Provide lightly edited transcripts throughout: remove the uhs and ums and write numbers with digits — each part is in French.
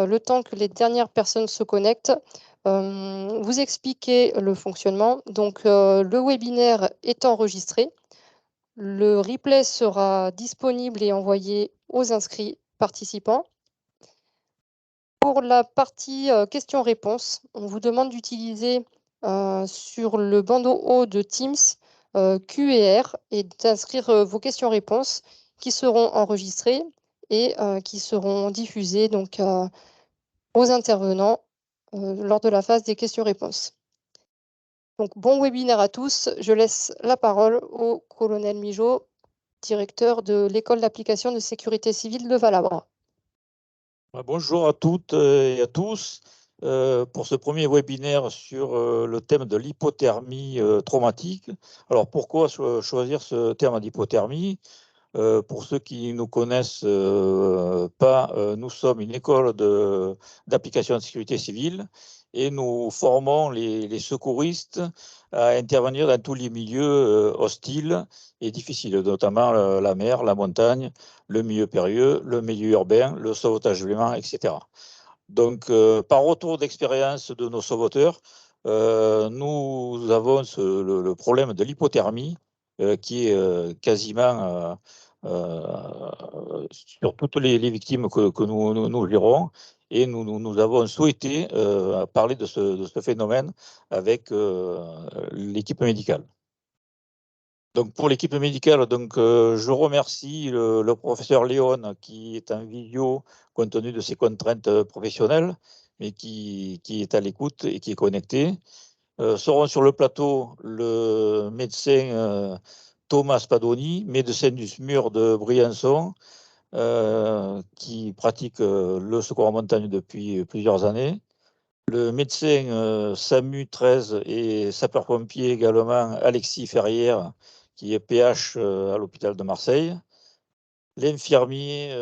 le temps que les dernières personnes se connectent, vous expliquer le fonctionnement. Donc, le webinaire est enregistré. Le replay sera disponible et envoyé aux inscrits participants. Pour la partie questions-réponses, on vous demande d'utiliser sur le bandeau haut de Teams Q et R et d'inscrire vos questions-réponses qui seront enregistrées et qui seront diffusées donc, aux intervenants lors de la phase des questions-réponses. Donc, bon webinaire à tous. Je laisse la parole au colonel Migeot, directeur de l'école d'application de sécurité civile de Valabre. Bonjour à toutes et à tous. Pour ce premier webinaire sur le thème de l'hypothermie traumatique. Alors, pourquoi choisir ce terme d'hypothermie? Pour ceux qui ne nous connaissent pas, nous sommes une école d'application de sécurité civile et nous formons les secouristes à intervenir dans tous les milieux hostiles et difficiles, notamment la mer, la montagne, le milieu périlleux, le milieu urbain, le sauvetage vivant, etc. Donc, par retour d'expérience de nos sauveteurs, nous avons le problème de l'hypothermie qui est quasiment sur toutes les victimes que nous gérons. Et nous avons souhaité parler de ce phénomène avec l'équipe médicale. Donc pour l'équipe médicale, je remercie le professeur Léon qui est en visio compte tenu de ses contraintes professionnelles, mais qui est à l'écoute et qui est connecté. Seront sur le plateau le médecin Thomas Padoni, médecin du SMUR de Briançon, qui pratique le secours en montagne depuis plusieurs années. Le médecin SAMU 13 et sapeur-pompier également Alexis Ferrière, qui est PH à l'hôpital de Marseille. L'infirmier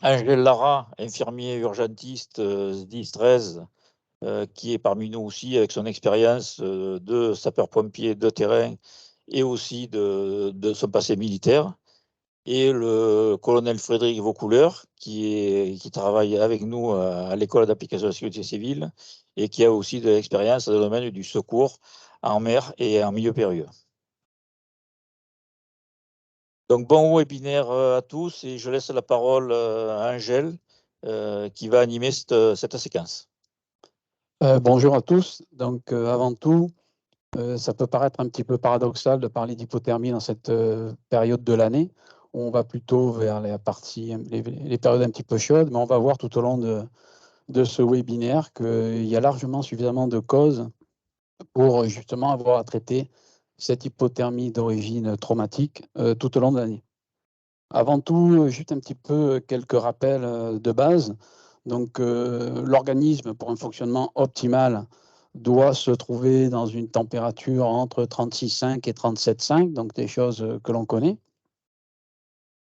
Angèle Lara, infirmier urgentiste SDIS 13, qui est parmi nous aussi avec son expérience de sapeur-pompier de terrain et aussi de son passé militaire. Et le colonel Frédéric Vaucouleur, qui travaille avec nous à l'école d'application de la sécurité civile et qui a aussi de l'expérience dans le domaine du secours en mer et en milieu périlleux. Donc, bon webinaire à tous et je laisse la parole à Angèle qui va animer cette séquence. Bonjour à tous. Donc, avant tout, ça peut paraître un petit peu paradoxal de parler d'hypothermie dans cette période de l'année. On va plutôt vers les périodes un petit peu chaudes, mais on va voir tout au long de ce webinaire qu'il y a largement suffisamment de causes pour justement avoir à traiter cette hypothermie d'origine traumatique tout au long de l'année. Avant tout, juste un petit peu quelques rappels de base. Donc, l'organisme, pour un fonctionnement optimal, doit se trouver dans une température entre 36,5 et 37,5, donc des choses que l'on connaît.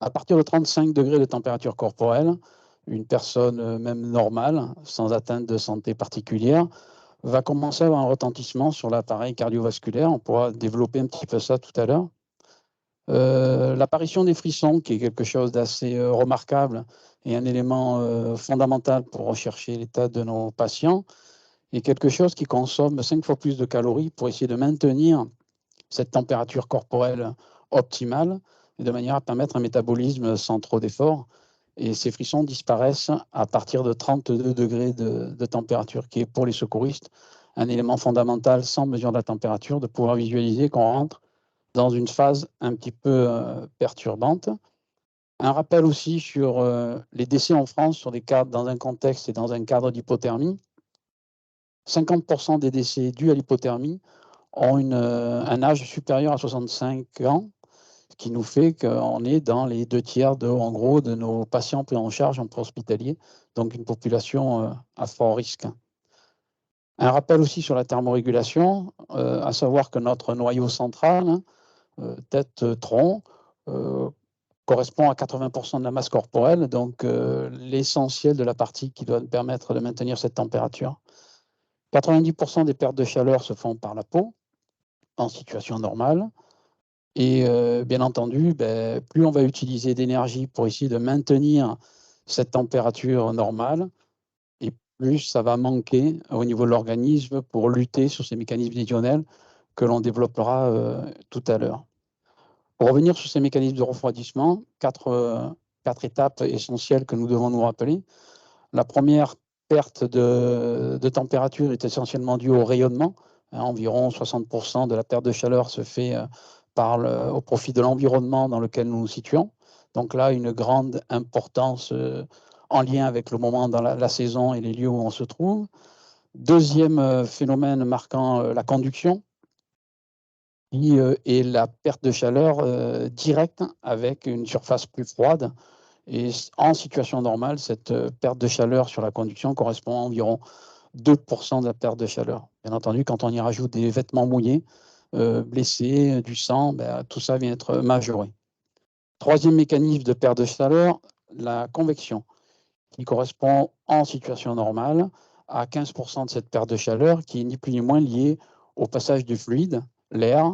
À partir de 35 degrés de température corporelle, une personne même normale, sans atteinte de santé particulière, va commencer à avoir un retentissement sur l'appareil cardiovasculaire. On pourra développer un petit peu ça tout à l'heure. L'apparition des frissons, qui est quelque chose d'assez remarquable et un élément fondamental pour rechercher l'état de nos patients, est quelque chose qui consomme 5 fois plus de calories pour essayer de maintenir cette température corporelle optimale et de manière à permettre un métabolisme sans trop d'efforts. Et ces frissons disparaissent à partir de 32 degrés de température, qui est pour les secouristes un élément fondamental sans mesure de la température, de pouvoir visualiser qu'on rentre dans une phase un petit peu perturbante. Un rappel aussi sur les décès en France sur des cas dans un contexte et dans un cadre d'hypothermie. 50% des décès dus à l'hypothermie ont un âge supérieur à 65 ans, ce qui nous fait qu'on est dans les 2/3 en gros, de nos patients pris en charge en hospitalier, donc une population à fort risque. Un rappel aussi sur la thermorégulation, à savoir que notre noyau central, tête-tronc, correspond à 80% de la masse corporelle, donc l'essentiel de la partie qui doit permettre de maintenir cette température. 90% des pertes de chaleur se font par la peau, en situation normale. Et bien entendu, plus on va utiliser d'énergie pour essayer de maintenir cette température normale, et plus ça va manquer au niveau de l'organisme pour lutter sur ces mécanismes décisionnels que l'on développera tout à l'heure. Pour revenir sur ces mécanismes de refroidissement, quatre étapes essentielles que nous devons nous rappeler. La première perte de température est essentiellement due au rayonnement. Environ 60% de la perte de chaleur se fait au profit de l'environnement dans lequel nous nous situons. Donc là, une grande importance en lien avec le moment dans la saison et les lieux où on se trouve. Deuxième phénomène marquant la conduction, qui est la perte de chaleur directe avec une surface plus froide. Et en situation normale, cette perte de chaleur sur la conduction correspond à environ 2% de la perte de chaleur. Bien entendu, quand on y rajoute des vêtements mouillés, blessés, du sang, tout ça vient être majoré. Troisième mécanisme de perte de chaleur, la convection, qui correspond en situation normale à 15% de cette perte de chaleur, qui est ni plus ni moins liée au passage du fluide, l'air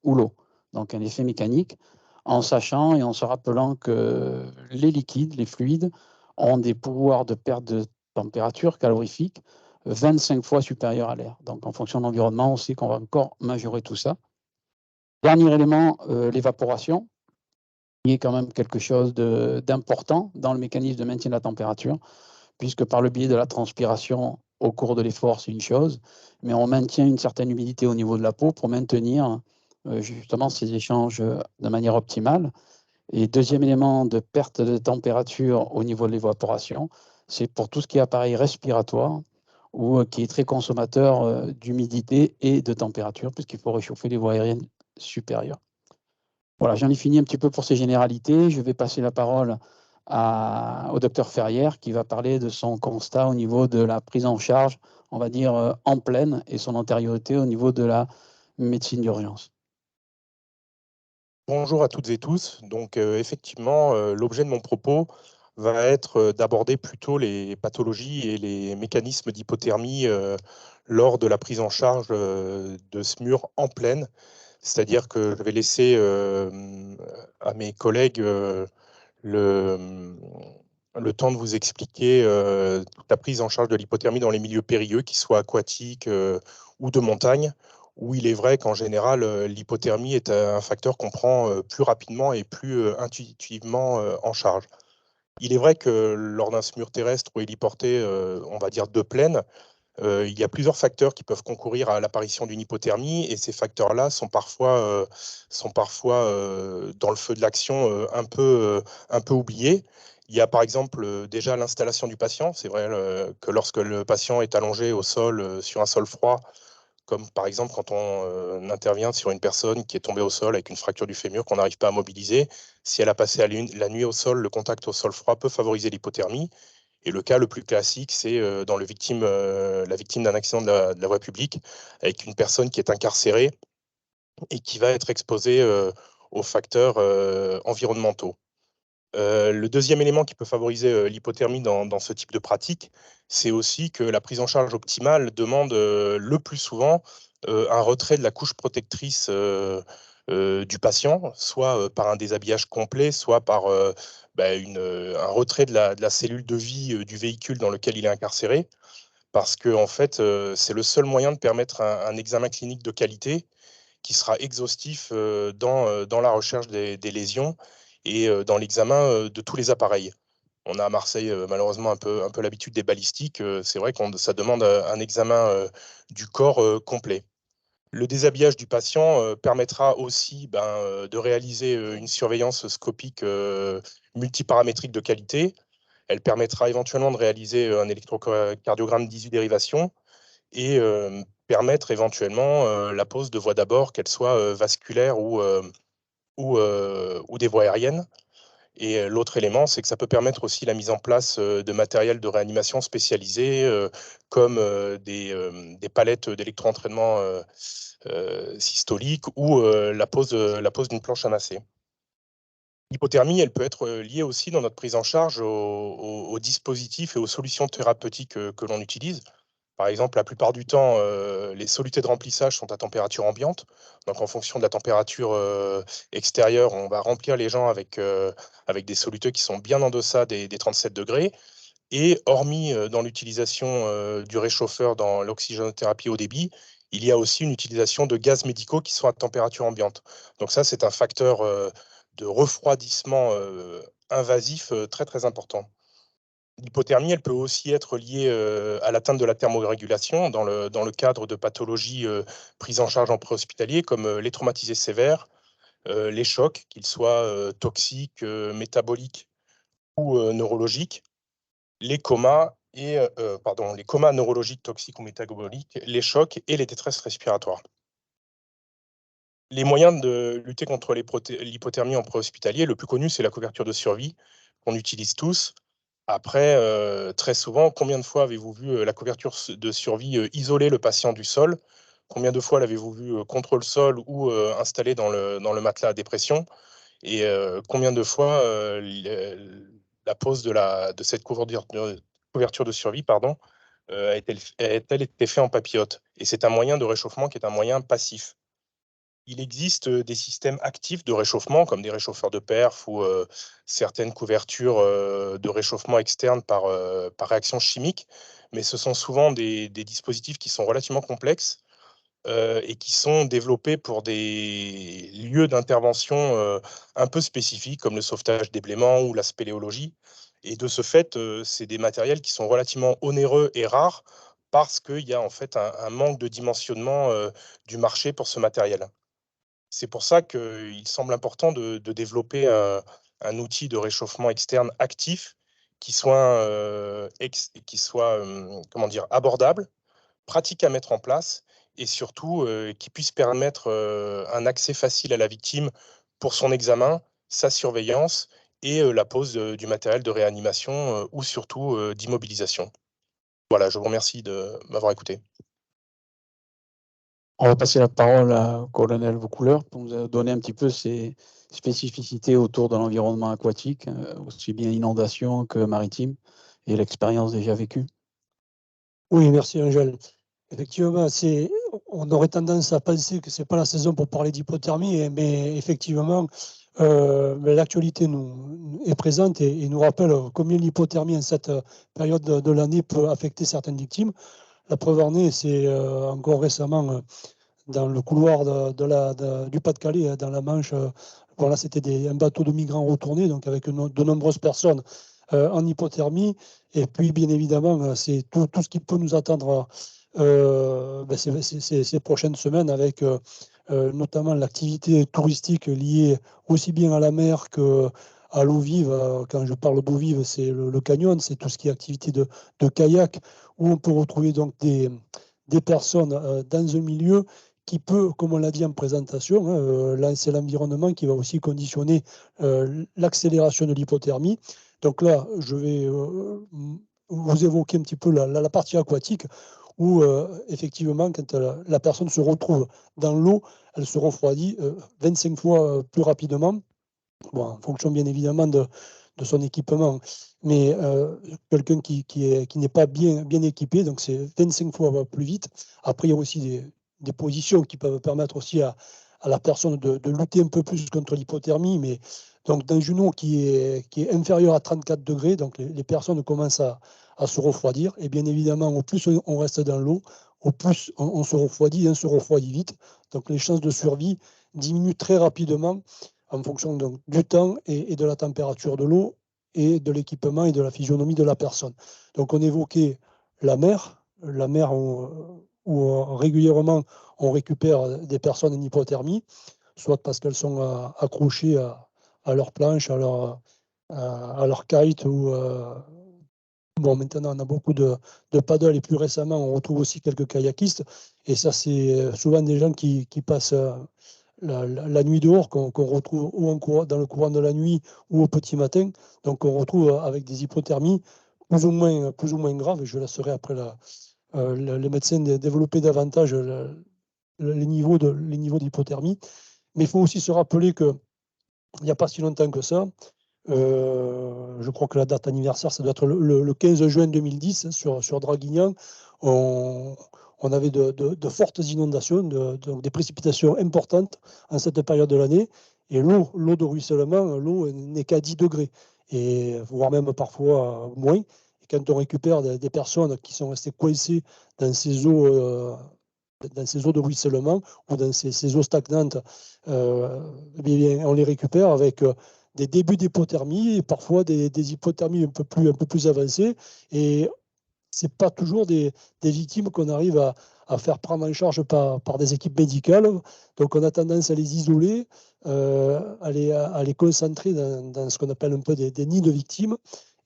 ou l'eau. Donc un effet mécanique, en sachant et en se rappelant que les liquides, les fluides, ont des pouvoirs de perte de température calorifique 25 fois supérieurs à l'air. Donc en fonction de l'environnement, on sait qu'on va encore majorer tout ça. Dernier élément, l'évaporation, qui est quand même quelque chose d'important dans le mécanisme de maintien de la température, puisque par le biais de la transpiration au cours de l'effort, c'est une chose, mais on maintient une certaine humidité au niveau de la peau pour maintenir justement ces échanges de manière optimale. Et deuxième élément de perte de température au niveau de l'évaporation, c'est pour tout ce qui est appareil respiratoire ou qui est très consommateur d'humidité et de température, puisqu'il faut réchauffer les voies aériennes supérieures. Voilà, j'en ai fini un petit peu pour ces généralités. Je vais passer la parole au docteur Ferrière qui va parler de son constat au niveau de la prise en charge, on va dire en pleine, et son antériorité au niveau de la médecine d'urgence. Bonjour à toutes et tous. Donc effectivement, l'objet de mon propos va être d'aborder plutôt les pathologies et les mécanismes d'hypothermie lors de la prise en charge de SMUR en pleine. C'est-à-dire que je vais laisser à mes collègues le temps de vous expliquer toute la prise en charge de l'hypothermie dans les milieux périlleux, qu'ils soient aquatiques ou de montagne, où il est vrai qu'en général, l'hypothermie est un facteur qu'on prend plus rapidement et plus intuitivement en charge. Il est vrai que lors d'un SMUR terrestre ou héliporté, on va dire de plaine, il y a plusieurs facteurs qui peuvent concourir à l'apparition d'une hypothermie, et ces facteurs-là sont parfois dans le feu de l'action un peu oubliés. Il y a par exemple déjà l'installation du patient. C'est vrai que lorsque le patient est allongé au sol, sur un sol froid, comme par exemple quand on intervient sur une personne qui est tombée au sol avec une fracture du fémur qu'on n'arrive pas à mobiliser, si elle a passé la nuit au sol, le contact au sol froid peut favoriser l'hypothermie. Et le cas le plus classique, c'est dans la victime d'un accident de la voie publique, avec une personne qui est incarcérée et qui va être exposée aux facteurs environnementaux. Le deuxième élément qui peut favoriser l'hypothermie dans ce type de pratique, c'est aussi que la prise en charge optimale demande le plus souvent un retrait de la couche protectrice du patient, soit par un déshabillage complet, soit par un retrait de la cellule de vie du véhicule dans lequel il est incarcéré, parce que en fait, c'est le seul moyen de permettre un examen clinique de qualité qui sera exhaustif dans la recherche des lésions et dans l'examen de tous les appareils. On a à Marseille malheureusement un peu l'habitude des balistiques. C'est vrai que ça demande un examen du corps complet. Le déshabillage du patient permettra aussi de réaliser une surveillance scopique multiparamétrique de qualité. Elle permettra éventuellement de réaliser un électrocardiogramme 18 dérivations et permettre éventuellement la pose de voies d'abord, qu'elles soient vasculaires ou des voies aériennes. Et l'autre élément, c'est que ça peut permettre aussi la mise en place de matériel de réanimation spécialisé, comme des palettes d'électro-entraînement systolique ou la pose d'une planche à masser. L'hypothermie, elle peut être liée aussi dans notre prise en charge aux dispositifs et aux solutions thérapeutiques que l'on utilise. Par exemple, la plupart du temps, les solutés de remplissage sont à température ambiante. Donc, en fonction de la température extérieure, on va remplir les gens avec des solutés qui sont bien en deçà des 37 degrés. Et hormis dans l'utilisation du réchauffeur dans l'oxygénothérapie haut débit, il y a aussi une utilisation de gaz médicaux qui sont à température ambiante. Donc ça, c'est un facteur de refroidissement invasif très, très important. L'hypothermie, elle peut aussi être liée à l'atteinte de la thermorégulation dans le cadre de pathologies prises en charge en préhospitalier, comme les traumatisés sévères, les chocs, qu'ils soient toxiques, métaboliques ou neurologiques, les comas les comas neurologiques, toxiques ou métaboliques, les chocs et les détresses respiratoires. Les moyens de lutter contre l'hypothermie en préhospitalier, le plus connu, c'est la couverture de survie qu'on utilise tous. Après, très souvent, combien de fois avez-vous vu la couverture de survie isoler le patient du sol? Combien de fois l'avez-vous vu contre le sol ou installé dans le matelas à dépression? Et combien de fois la pose de cette couverture de survie a-t-elle été faite en papillote? Et c'est un moyen de réchauffement qui est un moyen passif. Il existe des systèmes actifs de réchauffement, comme des réchauffeurs de perf ou certaines couvertures de réchauffement externe par réaction chimique, mais ce sont souvent des dispositifs qui sont relativement complexes et qui sont développés pour des lieux d'intervention un peu spécifiques, comme le sauvetage des blêments ou la spéléologie. Et de ce fait, c'est des matériels qui sont relativement onéreux et rares parce qu'il y a en fait un manque de dimensionnement du marché pour ce matériel. C'est pour ça qu'il semble important de développer un outil de réchauffement externe actif qui soit, comment dire, abordable, pratique à mettre en place et surtout qui puisse permettre un accès facile à la victime pour son examen, sa surveillance et la pose du matériel de réanimation ou surtout d'immobilisation. Voilà, je vous remercie de m'avoir écouté. On va passer la parole à Colonel Vaucouleurs pour nous donner un petit peu ses spécificités autour de l'environnement aquatique, aussi bien inondation que maritime, et l'expérience déjà vécue. Oui, merci Angèle. Effectivement, on aurait tendance à penser que ce n'est pas la saison pour parler d'hypothermie, mais effectivement, l'actualité est présente et nous rappelle combien l'hypothermie en cette période de l'année peut affecter certaines victimes. La preuve en est, c'est encore récemment dans le couloir du Pas-de-Calais, dans la Manche. Voilà, c'était un bateau de migrants retournés, donc avec de nombreuses personnes en hypothermie. Et puis, bien évidemment, c'est tout ce qui peut nous attendre ces prochaines semaines avec notamment l'activité touristique liée aussi bien à la mer qu'à l'eau vive. Quand je parle d'eau vive, c'est le canyon, c'est tout ce qui est activité de kayak, où on peut retrouver donc des personnes dans un milieu qui peut, comme on l'a dit en présentation, là c'est l'environnement qui va aussi conditionner l'accélération de l'hypothermie. Donc là, je vais vous évoquer un petit peu la partie aquatique où effectivement, quand la personne se retrouve dans l'eau, elle se refroidit 25 fois plus rapidement, bon, en fonction bien évidemment de son équipement, mais quelqu'un qui n'est pas bien équipé, donc c'est 25 fois plus vite. Après, il y a aussi des positions qui peuvent permettre aussi à la personne de lutter un peu plus contre l'hypothermie, mais donc dans une eau qui est inférieure à 34 degrés, donc les personnes commencent à se refroidir, et bien évidemment, au plus on reste dans l'eau, au plus on se refroidit, et on se refroidit vite, donc les chances de survie diminuent très rapidement en fonction donc, du temps et de la température de l'eau et de l'équipement et de la physionomie de la personne. Donc on évoquait la mer où régulièrement on récupère des personnes en hypothermie, soit parce qu'elles sont accrochées à leur planche, à leur kite ou bon, maintenant on a beaucoup de paddles et plus récemment on retrouve aussi quelques kayakistes et ça c'est souvent des gens qui passent la nuit dehors qu'on retrouve ou dans le courant de la nuit ou au petit matin. Donc on retrouve avec des hypothermies plus ou moins graves. Et je laisserai après les médecins développer davantage les niveaux d'hypothermie. Mais il faut aussi se rappeler qu'il n'y a pas si longtemps que ça, je crois que la date anniversaire, ça doit être le 15 juin 2010, hein, sur Draguignan, on avait de fortes inondations, donc des précipitations importantes en cette période de l'année. Et l'eau de ruissellement, l'eau n'est qu'à 10 degrés, et voire même parfois moins. Et quand on récupère des personnes qui sont restées coincées dans ces eaux de ruissellement ou dans ces eaux stagnantes, eh bien, on les récupère avec des débuts d'hypothermie et parfois des hypothermies un peu plus avancées. Et ce n'est pas toujours des victimes qu'on arrive à faire prendre en charge par des équipes médicales. Donc on a tendance à les isoler, à les concentrer dans ce qu'on appelle un peu des nids de victimes.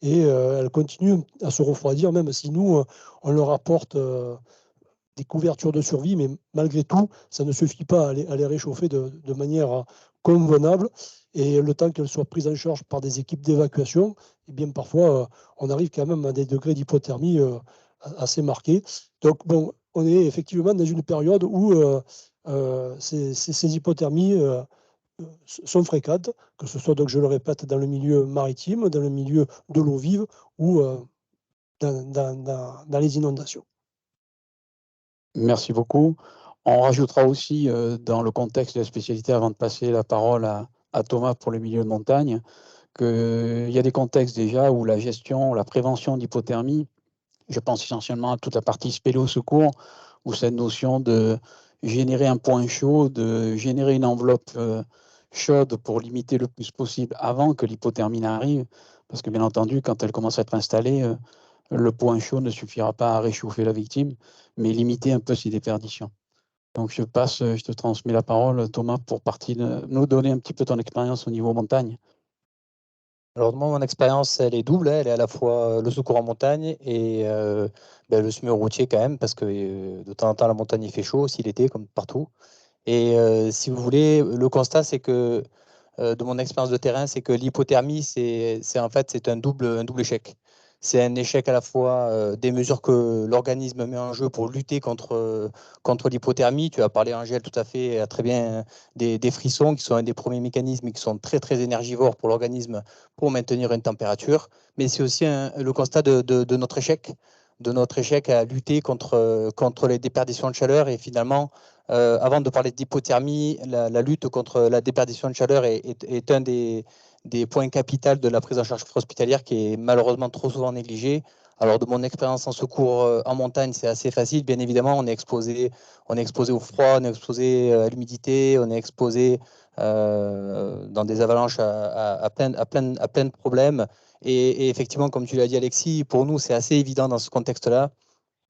Et elles continuent à se refroidir, même si nous, on leur apporte des couvertures de survie, mais malgré tout, ça ne suffit pas à les réchauffer de manière convenable. Et le temps qu'elles soient prises en charge par des équipes d'évacuation, eh bien parfois, on arrive quand même à des degrés d'hypothermie assez marqués. Donc, bon, on est effectivement dans une période où ces hypothermies sont fréquentes, que ce soit, donc, je le répète, dans le milieu maritime, dans le milieu de l'eau vive ou dans les inondations. Merci beaucoup. On rajoutera aussi dans le contexte de la spécialité, avant de passer la parole à Thomas pour le milieu de montagne, qu'il y a des contextes déjà où la gestion, la prévention d'hypothermie, je pense essentiellement à toute la partie spéléo-secours, où cette notion de générer un point chaud, de générer une enveloppe chaude pour limiter le plus possible avant que l'hypothermie n'arrive, parce que bien entendu, quand elle commence à être installée, le point chaud ne suffira pas à réchauffer la victime, mais limiter un peu ses déperditions. Donc je te transmets la parole, Thomas, pour nous donner un petit peu ton expérience au niveau montagne. Alors moi, mon expérience, elle est double, hein. Elle est à la fois le secours en montagne et le SMUR routier quand même, parce que de temps en temps, la montagne, il fait chaud aussi l'été, comme partout. Et si vous voulez, le constat, c'est que, de mon expérience de terrain, c'est que l'hypothermie, c'est en fait, c'est un double échec. C'est un échec à la fois des mesures que l'organisme met en jeu pour lutter contre l'hypothermie. Tu as parlé, Angèle, tout à fait, très bien, des frissons, qui sont un des premiers mécanismes et qui sont très, très énergivores pour l'organisme pour maintenir une température. Mais c'est aussi le constat de notre échec à lutter contre les déperditions de chaleur. Et finalement, avant de parler d'hypothermie, la lutte contre la déperdition de chaleur est un des points capitaux de la prise en charge hospitalière, qui est malheureusement trop souvent négligé. Alors, de mon expérience en secours en montagne, c'est assez facile. Bien évidemment, on est exposé au froid, on est exposé à l'humidité, on est exposé dans des avalanches à plein de problèmes. Et effectivement, comme tu l'as dit, Alexis, pour nous, c'est assez évident dans ce contexte-là.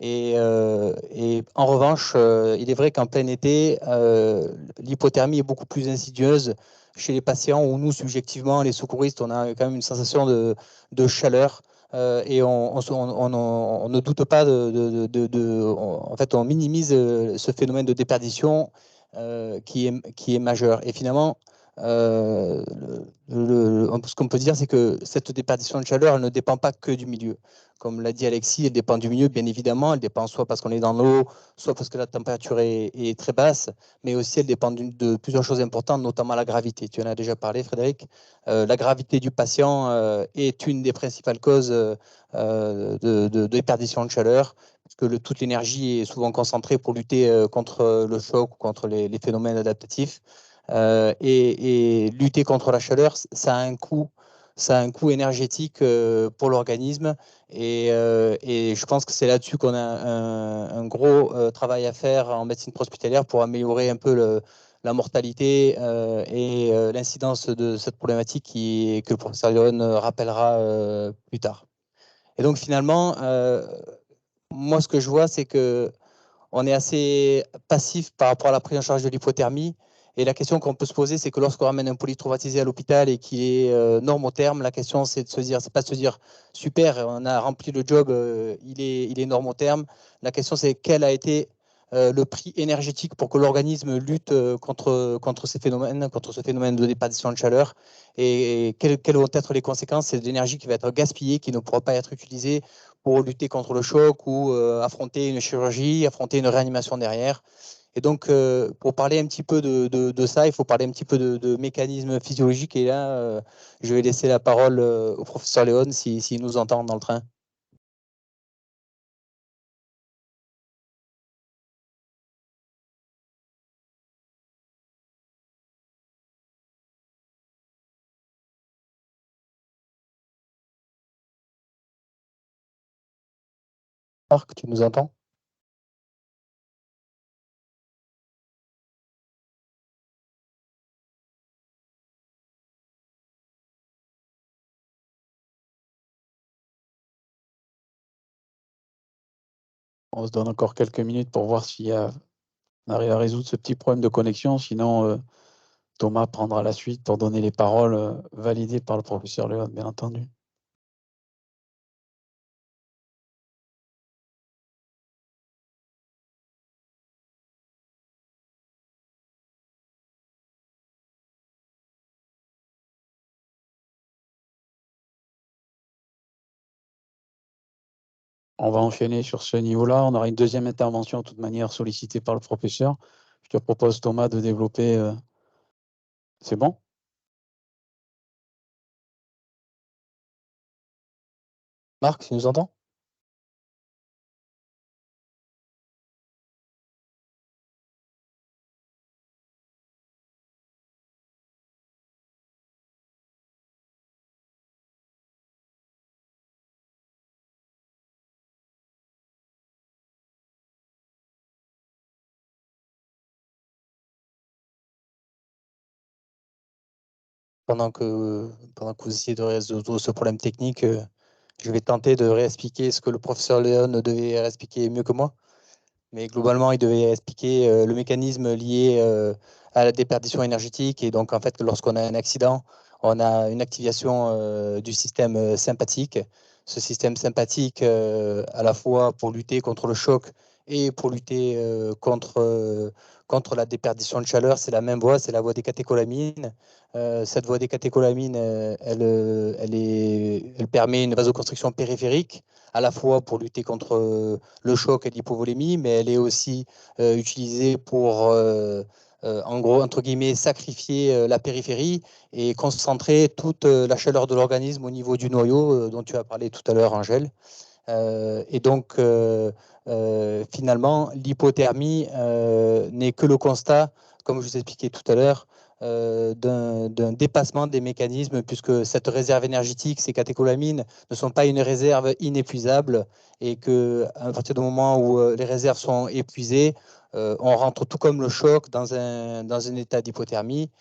Et en revanche, il est vrai qu'en plein été, l'hypothermie est beaucoup plus insidieuse chez les patients, où nous, subjectivement, les secouristes, on a quand même une sensation de chaleur. Et on ne doute pas en fait, on minimise ce phénomène de déperdition qui est majeur. Et finalement, ce qu'on peut dire, c'est que cette déperdition de chaleur, elle ne dépend pas que du milieu. Comme l'a dit Alexis, elle dépend du milieu, bien évidemment. Elle dépend soit parce qu'on est dans l'eau, soit parce que la température est très basse, mais aussi elle dépend de plusieurs choses importantes, notamment la gravité. Tu en as déjà parlé, Frédéric. La gravité du patient est une des principales causes de déperdition de chaleur, parce que toute l'énergie est souvent concentrée pour lutter contre le choc ou contre les phénomènes adaptatifs. Et lutter contre la chaleur, ça a un coût énergétique pour l'organisme. Et je pense que c'est là-dessus qu'on a un gros travail à faire en médecine hospitalière pour améliorer un peu la mortalité et l'incidence de cette problématique que le professeur Léon rappellera plus tard. Et donc finalement, moi ce que je vois, c'est que on est assez passif par rapport à la prise en charge de l'hypothermie. Et la question qu'on peut se poser, c'est que lorsqu'on ramène un polytraumatisé à l'hôpital et qu'il est normotherme, la question, c'est de se dire, c'est pas de se dire, super, on a rempli le job, il est normotherme. La question, c'est quel a été le prix énergétique pour que l'organisme lutte contre ce phénomène de déperdition de chaleur, et quelles vont être les conséquences. C'est de l'énergie qui va être gaspillée, qui ne pourra pas être utilisée pour lutter contre le choc ou affronter une chirurgie, affronter une réanimation derrière. Et donc, pour parler un petit peu de ça, il faut parler un petit peu de mécanismes physiologiques. Et là, je vais laisser la parole au professeur Léon s'il nous entend dans le train. Marc, tu nous entends? On se donne encore quelques minutes pour voir si on arrive à résoudre ce petit problème de connexion. Sinon, Thomas prendra la suite pour donner les paroles validées par le professeur Léon, bien entendu. On va enchaîner sur ce niveau-là. On aura une deuxième intervention, de toute manière, sollicitée par le professeur. Je te propose, Thomas, de développer. C'est bon? Marc, tu nous entends? Pendant que vous essayez de résoudre ce problème technique, je vais tenter de réexpliquer ce que le professeur Léon devait expliquer mieux que moi. Mais globalement, il devait expliquer le mécanisme lié à la déperdition énergétique. Et donc, en fait, lorsqu'on a un accident, on a une activation du système sympathique. Ce système sympathique, à la fois pour lutter contre le choc et pour lutter contre la déperdition de chaleur, c'est la même voie, c'est la voie des catécholamines. Cette voie des catécholamines, elle permet une vasoconstriction périphérique, à la fois pour lutter contre le choc et l'hypovolémie, mais elle est aussi utilisée pour, en gros, entre guillemets, sacrifier la périphérie et concentrer toute la chaleur de l'organisme au niveau du noyau dont tu as parlé tout à l'heure, Angèle. Et donc, finalement, l'hypothermie n'est que le constat, comme je vous expliquais tout à l'heure, d'un dépassement des mécanismes, puisque cette réserve énergétique, ces catécholamines, ne sont pas une réserve inépuisable, et qu'à partir du moment où les réserves sont épuisées, on rentre tout comme le choc dans un état d'hypothermie,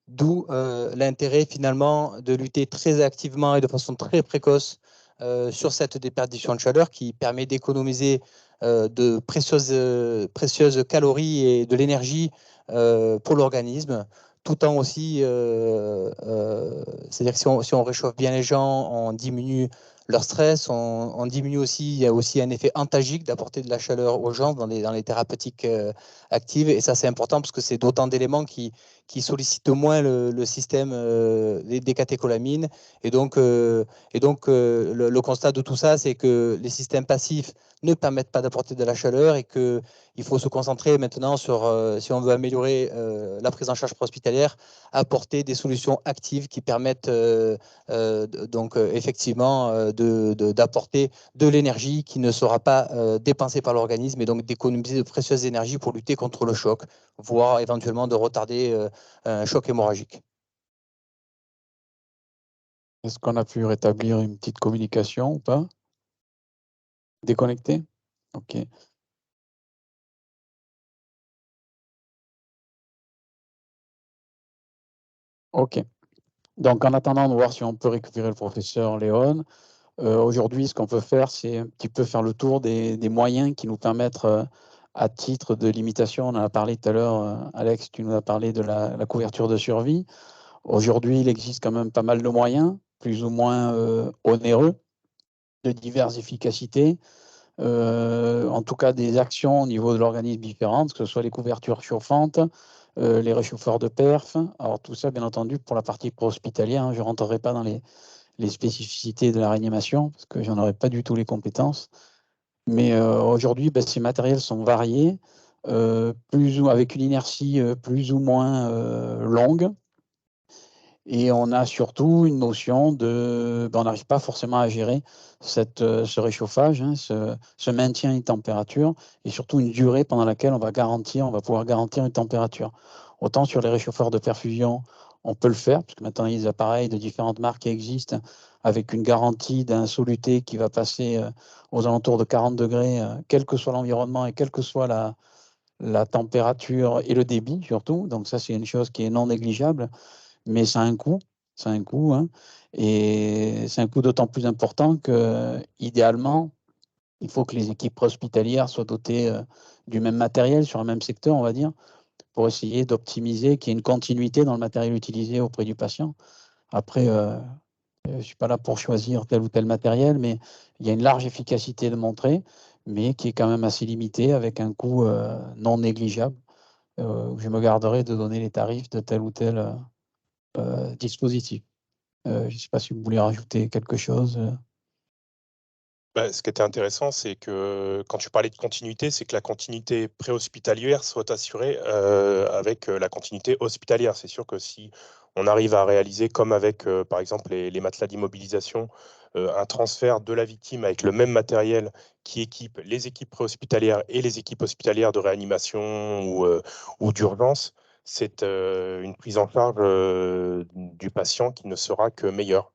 d'où l'intérêt finalement de lutter très activement et de façon très précoce sur cette déperdition de chaleur qui permet d'économiser de précieuses calories et de l'énergie pour l'organisme, tout en aussi, c'est-à-dire que si on réchauffe bien les gens, on diminue leur stress, on diminue aussi, il y a aussi un effet antalgique d'apporter de la chaleur aux gens dans les thérapeutiques actives, et ça c'est important parce que c'est d'autant d'éléments qui sollicitent moins le système des catécholamines, et donc le constat de tout ça, c'est que les systèmes passifs ne permettent pas d'apporter de la chaleur et qu'il faut se concentrer maintenant sur, si on veut améliorer la prise en charge préhospitalière, apporter des solutions actives qui permettent donc effectivement d'apporter de l'énergie qui ne sera pas dépensée par l'organisme et donc d'économiser de précieuses énergies pour lutter contre le choc, voire éventuellement de retarder un choc hémorragique. Est-ce qu'on a pu rétablir une petite communication ou pas? Déconnecté? Ok. Ok. Donc, en attendant de voir si on peut récupérer le professeur Léon, aujourd'hui, ce qu'on peut faire, c'est un petit peu faire le tour des moyens qui nous permettent, à titre de limitation, on en a parlé tout à l'heure, Alex, tu nous as parlé de la couverture de survie. Aujourd'hui, il existe quand même pas mal de moyens, plus ou moins onéreux, de diverses efficacités. En tout cas, des actions au niveau de l'organisme différentes, que ce soit les couvertures chauffantes, les réchauffeurs de perf. Alors tout ça, bien entendu, pour la partie pro-hospitalière, hein, je ne rentrerai pas dans les spécificités de la réanimation, parce que j'en aurais pas du tout les compétences. Mais aujourd'hui, ces matériels sont variés. avec une inertie plus ou moins longue. Et on a surtout une notion on n'arrive pas forcément à gérer ce réchauffage, hein, ce maintien de température, et surtout une durée pendant laquelle on va pouvoir garantir une température. Autant sur les réchauffeurs de perfusion, on peut le faire, puisque maintenant il y a des appareils de différentes marques qui existent, avec une garantie d'un soluté qui va passer aux alentours de 40 degrés, quel que soit l'environnement et quelle que soit la température et le débit surtout. Donc ça, c'est une chose qui est non négligeable. Mais ça a un coût, hein, et c'est un coût d'autant plus important que, idéalement, il faut que les équipes hospitalières soient dotées du même matériel sur un même secteur, on va dire, pour essayer d'optimiser, qu'il y ait une continuité dans le matériel utilisé auprès du patient. Après, je ne suis pas là pour choisir tel ou tel matériel, mais il y a une large efficacité de montrer, mais qui est quand même assez limitée avec un coût non négligeable. Je me garderai de donner les tarifs de tel ou tel dispositif. Je ne sais pas si vous voulez rajouter quelque chose. Ce qui était intéressant, c'est que quand tu parlais de continuité, c'est que la continuité préhospitalière soit assurée avec la continuité hospitalière. C'est sûr que si on arrive à réaliser, comme avec par exemple les matelas d'immobilisation, un transfert de la victime avec le même matériel qui équipe les équipes préhospitalières et les équipes hospitalières de réanimation ou d'urgence, c'est une prise en charge du patient qui ne sera que meilleure.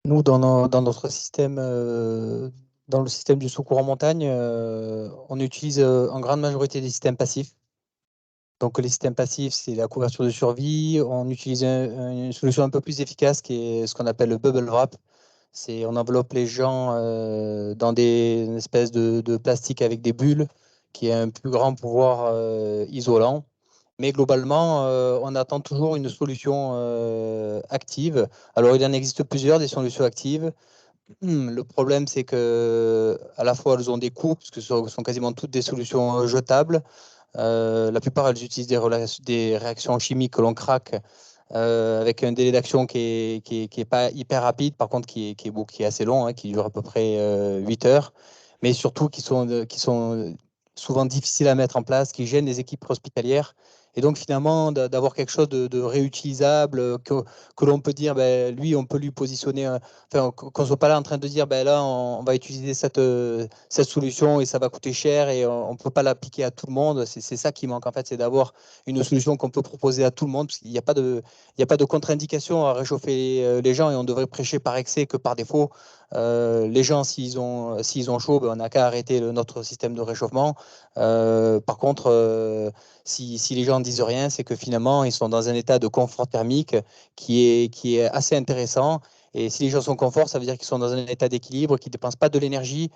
Nous, dans notre système, dans le système du secours en montagne, on utilise en grande majorité des systèmes passifs. Donc les systèmes passifs, c'est la couverture de survie. On utilise une solution un peu plus efficace qui est ce qu'on appelle le bubble wrap. On enveloppe les gens dans une espèce de plastique avec des bulles qui a un plus grand pouvoir isolant. Mais globalement, on attend toujours une solution active. Alors, il en existe plusieurs, des solutions actives. Le problème, c'est que à la fois, elles ont des coûts, parce que ce sont quasiment toutes des solutions jetables. La plupart, elles utilisent des réactions chimiques que l'on craque avec un délai d'action qui est pas hyper rapide, par contre, qui est assez long, hein, qui dure à peu près 8 heures, mais surtout qui sont souvent difficiles à mettre en place, qui gênent les équipes hospitalières. Et donc, finalement, d'avoir quelque chose de réutilisable, que l'on peut dire, ben, lui, on peut lui positionner, enfin, qu'on ne soit pas là en train de dire, ben, là, on va utiliser cette solution et ça va coûter cher et on ne peut pas l'appliquer à tout le monde. C'est ça qui manque, en fait, c'est d'avoir une solution qu'on peut proposer à tout le monde, parce qu'il n'y a pas de contre-indication à réchauffer les gens et on devrait prêcher par excès que par défaut. Les gens, s'ils ont chaud, ben, on n'a qu'à arrêter notre système de réchauffement. Par contre, si les gens ne disent rien, c'est que finalement, ils sont dans un état de confort thermique qui est assez intéressant. Et si les gens sont confort, ça veut dire qu'ils sont dans un état d'équilibre, qu'ils ne dépensent pas de l'énergie,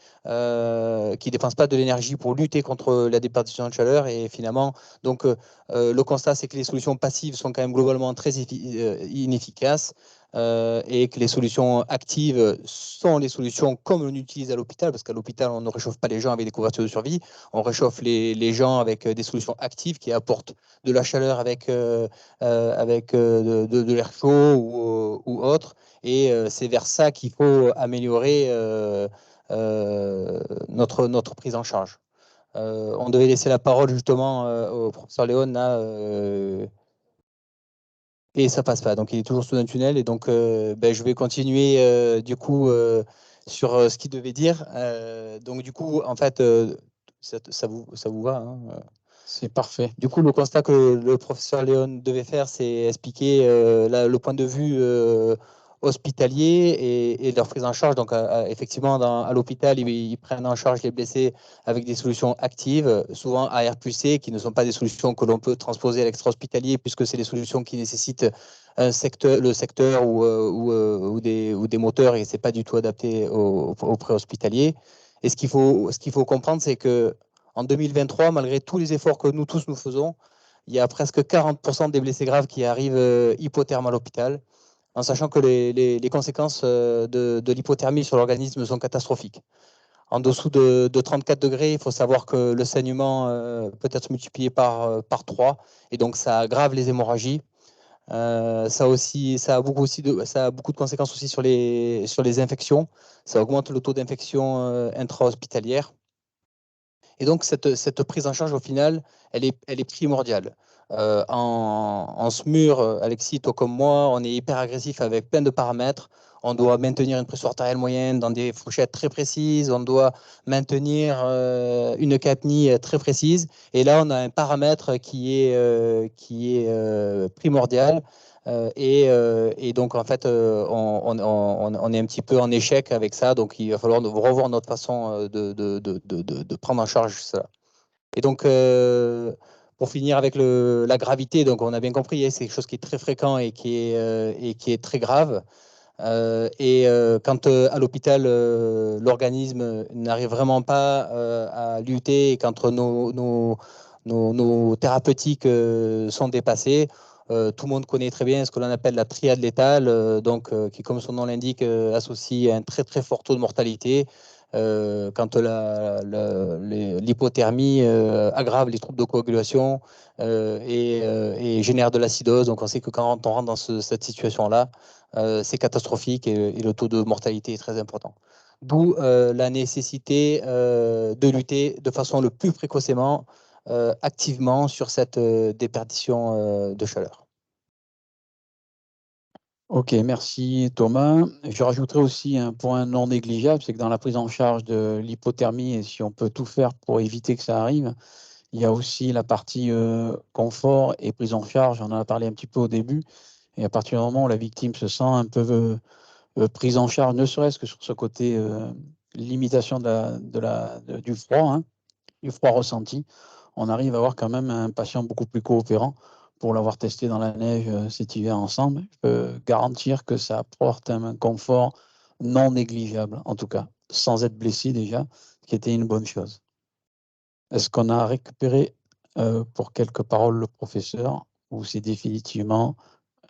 pour lutter contre la déperdition de chaleur. Et finalement, donc, le constat, c'est que les solutions passives sont quand même globalement très inefficaces. Et que les solutions actives sont les solutions comme on utilise à l'hôpital, parce qu'à l'hôpital, on ne réchauffe pas les gens avec des couvertures de survie, on réchauffe les gens avec des solutions actives qui apportent de la chaleur avec de l'air chaud ou autre. Et c'est vers ça qu'il faut améliorer notre prise en charge. On devait laisser la parole justement au professeur Léon là, et ça passe pas. Donc il est toujours sous un tunnel et donc je vais continuer du coup sur ce qu'il devait dire. Donc du coup en fait ça vous va, hein. C'est parfait. Du coup, le constat que le professeur Léon devait faire, c'est expliquer le point de vue hospitalier et leur prise en charge. Donc, effectivement, à l'hôpital, ils prennent en charge les blessés avec des solutions actives, souvent AR+C, qui ne sont pas des solutions que l'on peut transposer à l'extra-hospitalier, puisque c'est des solutions qui nécessitent le secteur ou des moteurs, et ce n'est pas du tout adapté au pré-hospitalier. Et ce qu'il faut comprendre, c'est que en 2023, malgré tous les efforts que nous tous nous faisons, il y a presque 40% des blessés graves qui arrivent hypothermes à l'hôpital, en sachant que les conséquences de l'hypothermie sur l'organisme sont catastrophiques. En dessous de 34 degrés, il faut savoir que le saignement peut être multiplié par 3, et donc ça aggrave les hémorragies. Ça a beaucoup de conséquences aussi sur les infections. Ça augmente le taux d'infection intra-hospitalière. Et donc, cette prise en charge, au final, elle est primordiale. En SMUR, Alexis, toi comme moi, on est hyper agressif avec plein de paramètres. On doit maintenir une pression artérielle moyenne dans des fourchettes très précises. On doit maintenir une capnie très précise. Et là, on a un paramètre qui est primordial. Et donc, en fait, on est un petit peu en échec avec ça. Donc, il va falloir revoir notre façon de prendre en charge ça. Et donc, pour finir avec la gravité, donc on a bien compris, c'est quelque chose qui est très fréquent et qui est très grave. Quand à l'hôpital, l'organisme n'arrive vraiment pas à lutter et quand nos thérapeutiques sont dépassées, tout le monde connaît très bien ce que l'on appelle la triade létale, qui, comme son nom l'indique, associe un très très fort taux de mortalité. Quand l'hypothermie aggrave les troubles de coagulation et génère de l'acidose. Donc on sait que quand on rentre dans cette situation-là, c'est catastrophique et le taux de mortalité est très important. D'où la nécessité de lutter de façon le plus précocement, activement sur cette déperdition de chaleur. Ok, merci Thomas. Je rajouterai aussi un point non négligeable, c'est que dans la prise en charge de l'hypothermie, et si on peut tout faire pour éviter que ça arrive, il y a aussi la partie confort et prise en charge. On en a parlé un petit peu au début. Et à partir du moment où la victime se sent un peu prise en charge, ne serait-ce que sur ce côté limitation du froid, du froid ressenti, on arrive à avoir quand même un patient beaucoup plus coopérant. Pour l'avoir testé dans la neige cet hiver ensemble, je peux garantir que ça apporte un confort non négligeable, en tout cas, sans être blessé déjà, ce qui était une bonne chose. Est-ce qu'on a récupéré pour quelques paroles le professeur ou c'est définitivement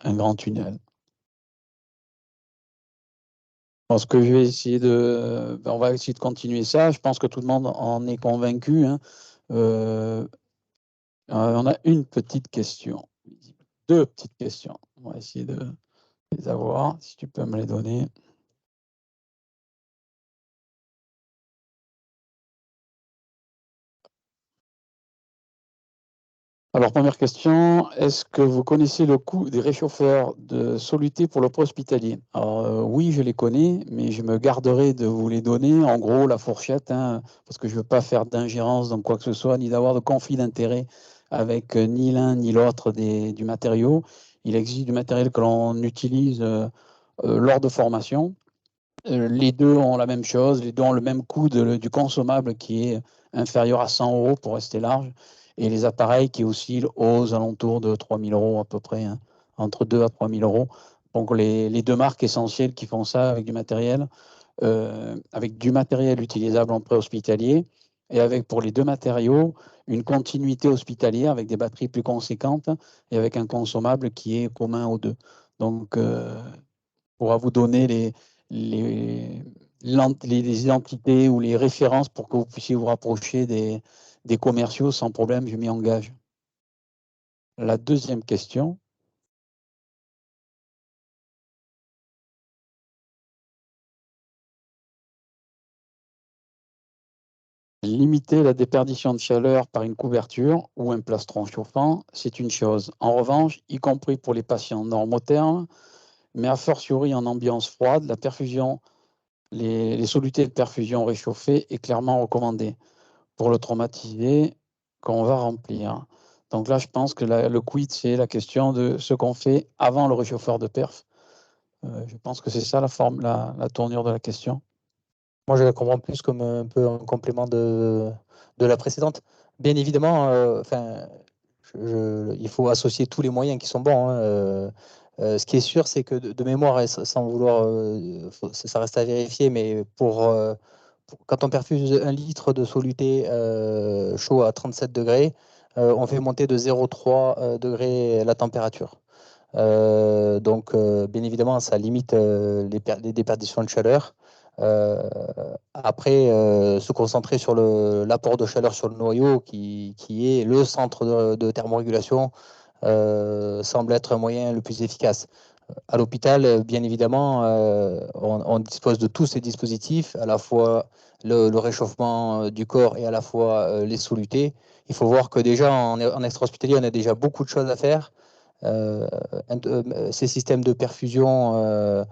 un grand tunnel? Je pense que je vais essayer on va essayer de continuer ça. Je pense que tout le monde en est convaincu. On a une petite question, deux petites questions. On va essayer de les avoir, si tu peux me les donner. Alors, première question, est-ce que vous connaissez le coût des réchauffeurs de soluté pour le préhospitalier? Alors, oui, je les connais, mais je me garderai de vous les donner. En gros, la fourchette, parce que je ne veux pas faire d'ingérence dans quoi que ce soit, ni d'avoir de conflit d'intérêt avec ni l'un ni l'autre du matériau. Il existe du matériel que l'on utilise lors de formation. Les deux ont la même chose, les deux ont le même coût du consommable qui est inférieur à 100 € pour rester large, et les appareils qui oscillent aux alentours de 3 000 € à peu près, entre 2 à 3 000 €. Donc les deux marques essentielles qui font ça avec du matériel utilisable en préhospitalier, et avec pour les deux matériaux une continuité hospitalière avec des batteries plus conséquentes et avec un consommable qui est commun aux deux. Donc, on pourra vous donner les identités ou les références pour que vous puissiez vous rapprocher des commerciaux sans problème, je m'y engage. La deuxième question. Limiter la déperdition de chaleur par une couverture ou un plastron chauffant, c'est une chose. En revanche, y compris pour les patients normothermes, mais a fortiori en ambiance froide, la perfusion, les solutés de perfusion réchauffées est clairement recommandée pour le traumatisé qu'on va remplir. Donc là, je pense que le quid, c'est la question de ce qu'on fait avant le réchauffeur de perf. Je pense que c'est ça la tournure de la question. Moi, je la comprends plus comme un peu un complément de la précédente. Bien évidemment, il faut associer tous les moyens qui sont bons. Ce qui est sûr, c'est que de mémoire, et sans vouloir, ça reste à vérifier, mais quand on perfuse 1 litre de soluté chaud à 37 degrés, on fait monter de 0,3 degrés la température. Bien évidemment, ça limite les déperditions de chaleur. Après, se concentrer sur l'apport de chaleur sur le noyau, qui est le centre de thermorégulation, semble être un moyen le plus efficace. à l'hôpital, bien évidemment, on dispose de tous ces dispositifs, à la fois le réchauffement du corps et à la fois les solutés. Il faut voir que déjà en extra-hospitalier, on a déjà beaucoup de choses à faire. Ces systèmes de perfusion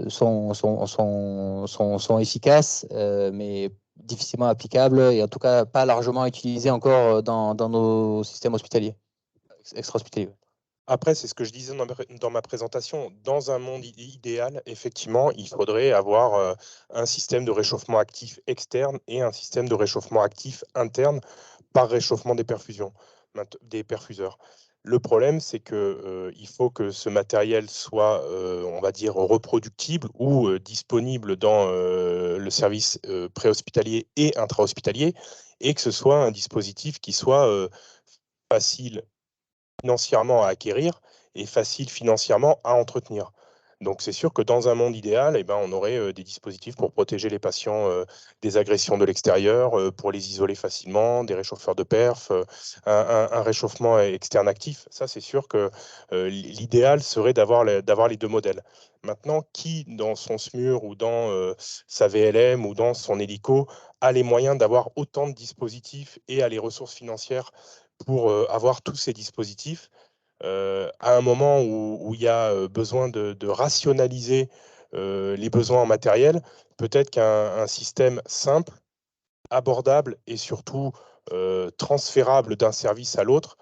sont efficaces, mais difficilement applicables et en tout cas pas largement utilisés encore dans nos systèmes hospitaliers, extra-hospitaliers. Après, c'est ce que je disais dans ma présentation. Dans un monde idéal, effectivement, il faudrait avoir un système de réchauffement actif externe et un système de réchauffement actif interne par réchauffement des perfuseurs. Le problème, c'est que il faut que ce matériel soit, on va dire, reproductible ou disponible dans le service préhospitalier et intra-hospitalier, et que ce soit un dispositif qui soit facile financièrement à acquérir et facile financièrement à entretenir. Donc c'est sûr que dans un monde idéal, eh ben, on aurait des dispositifs pour protéger les patients des agressions de l'extérieur, pour les isoler facilement, des réchauffeurs de perf, un réchauffement externe actif. Ça, c'est sûr que l'idéal serait d'avoir les deux modèles. Maintenant, qui dans son SMUR ou dans sa VLM ou dans son hélico a les moyens d'avoir autant de dispositifs et a les ressources financières pour avoir tous ces dispositifs à un moment où il y a besoin de rationaliser les besoins en matériel, peut-être qu'un système simple, abordable et surtout transférable d'un service à l'autre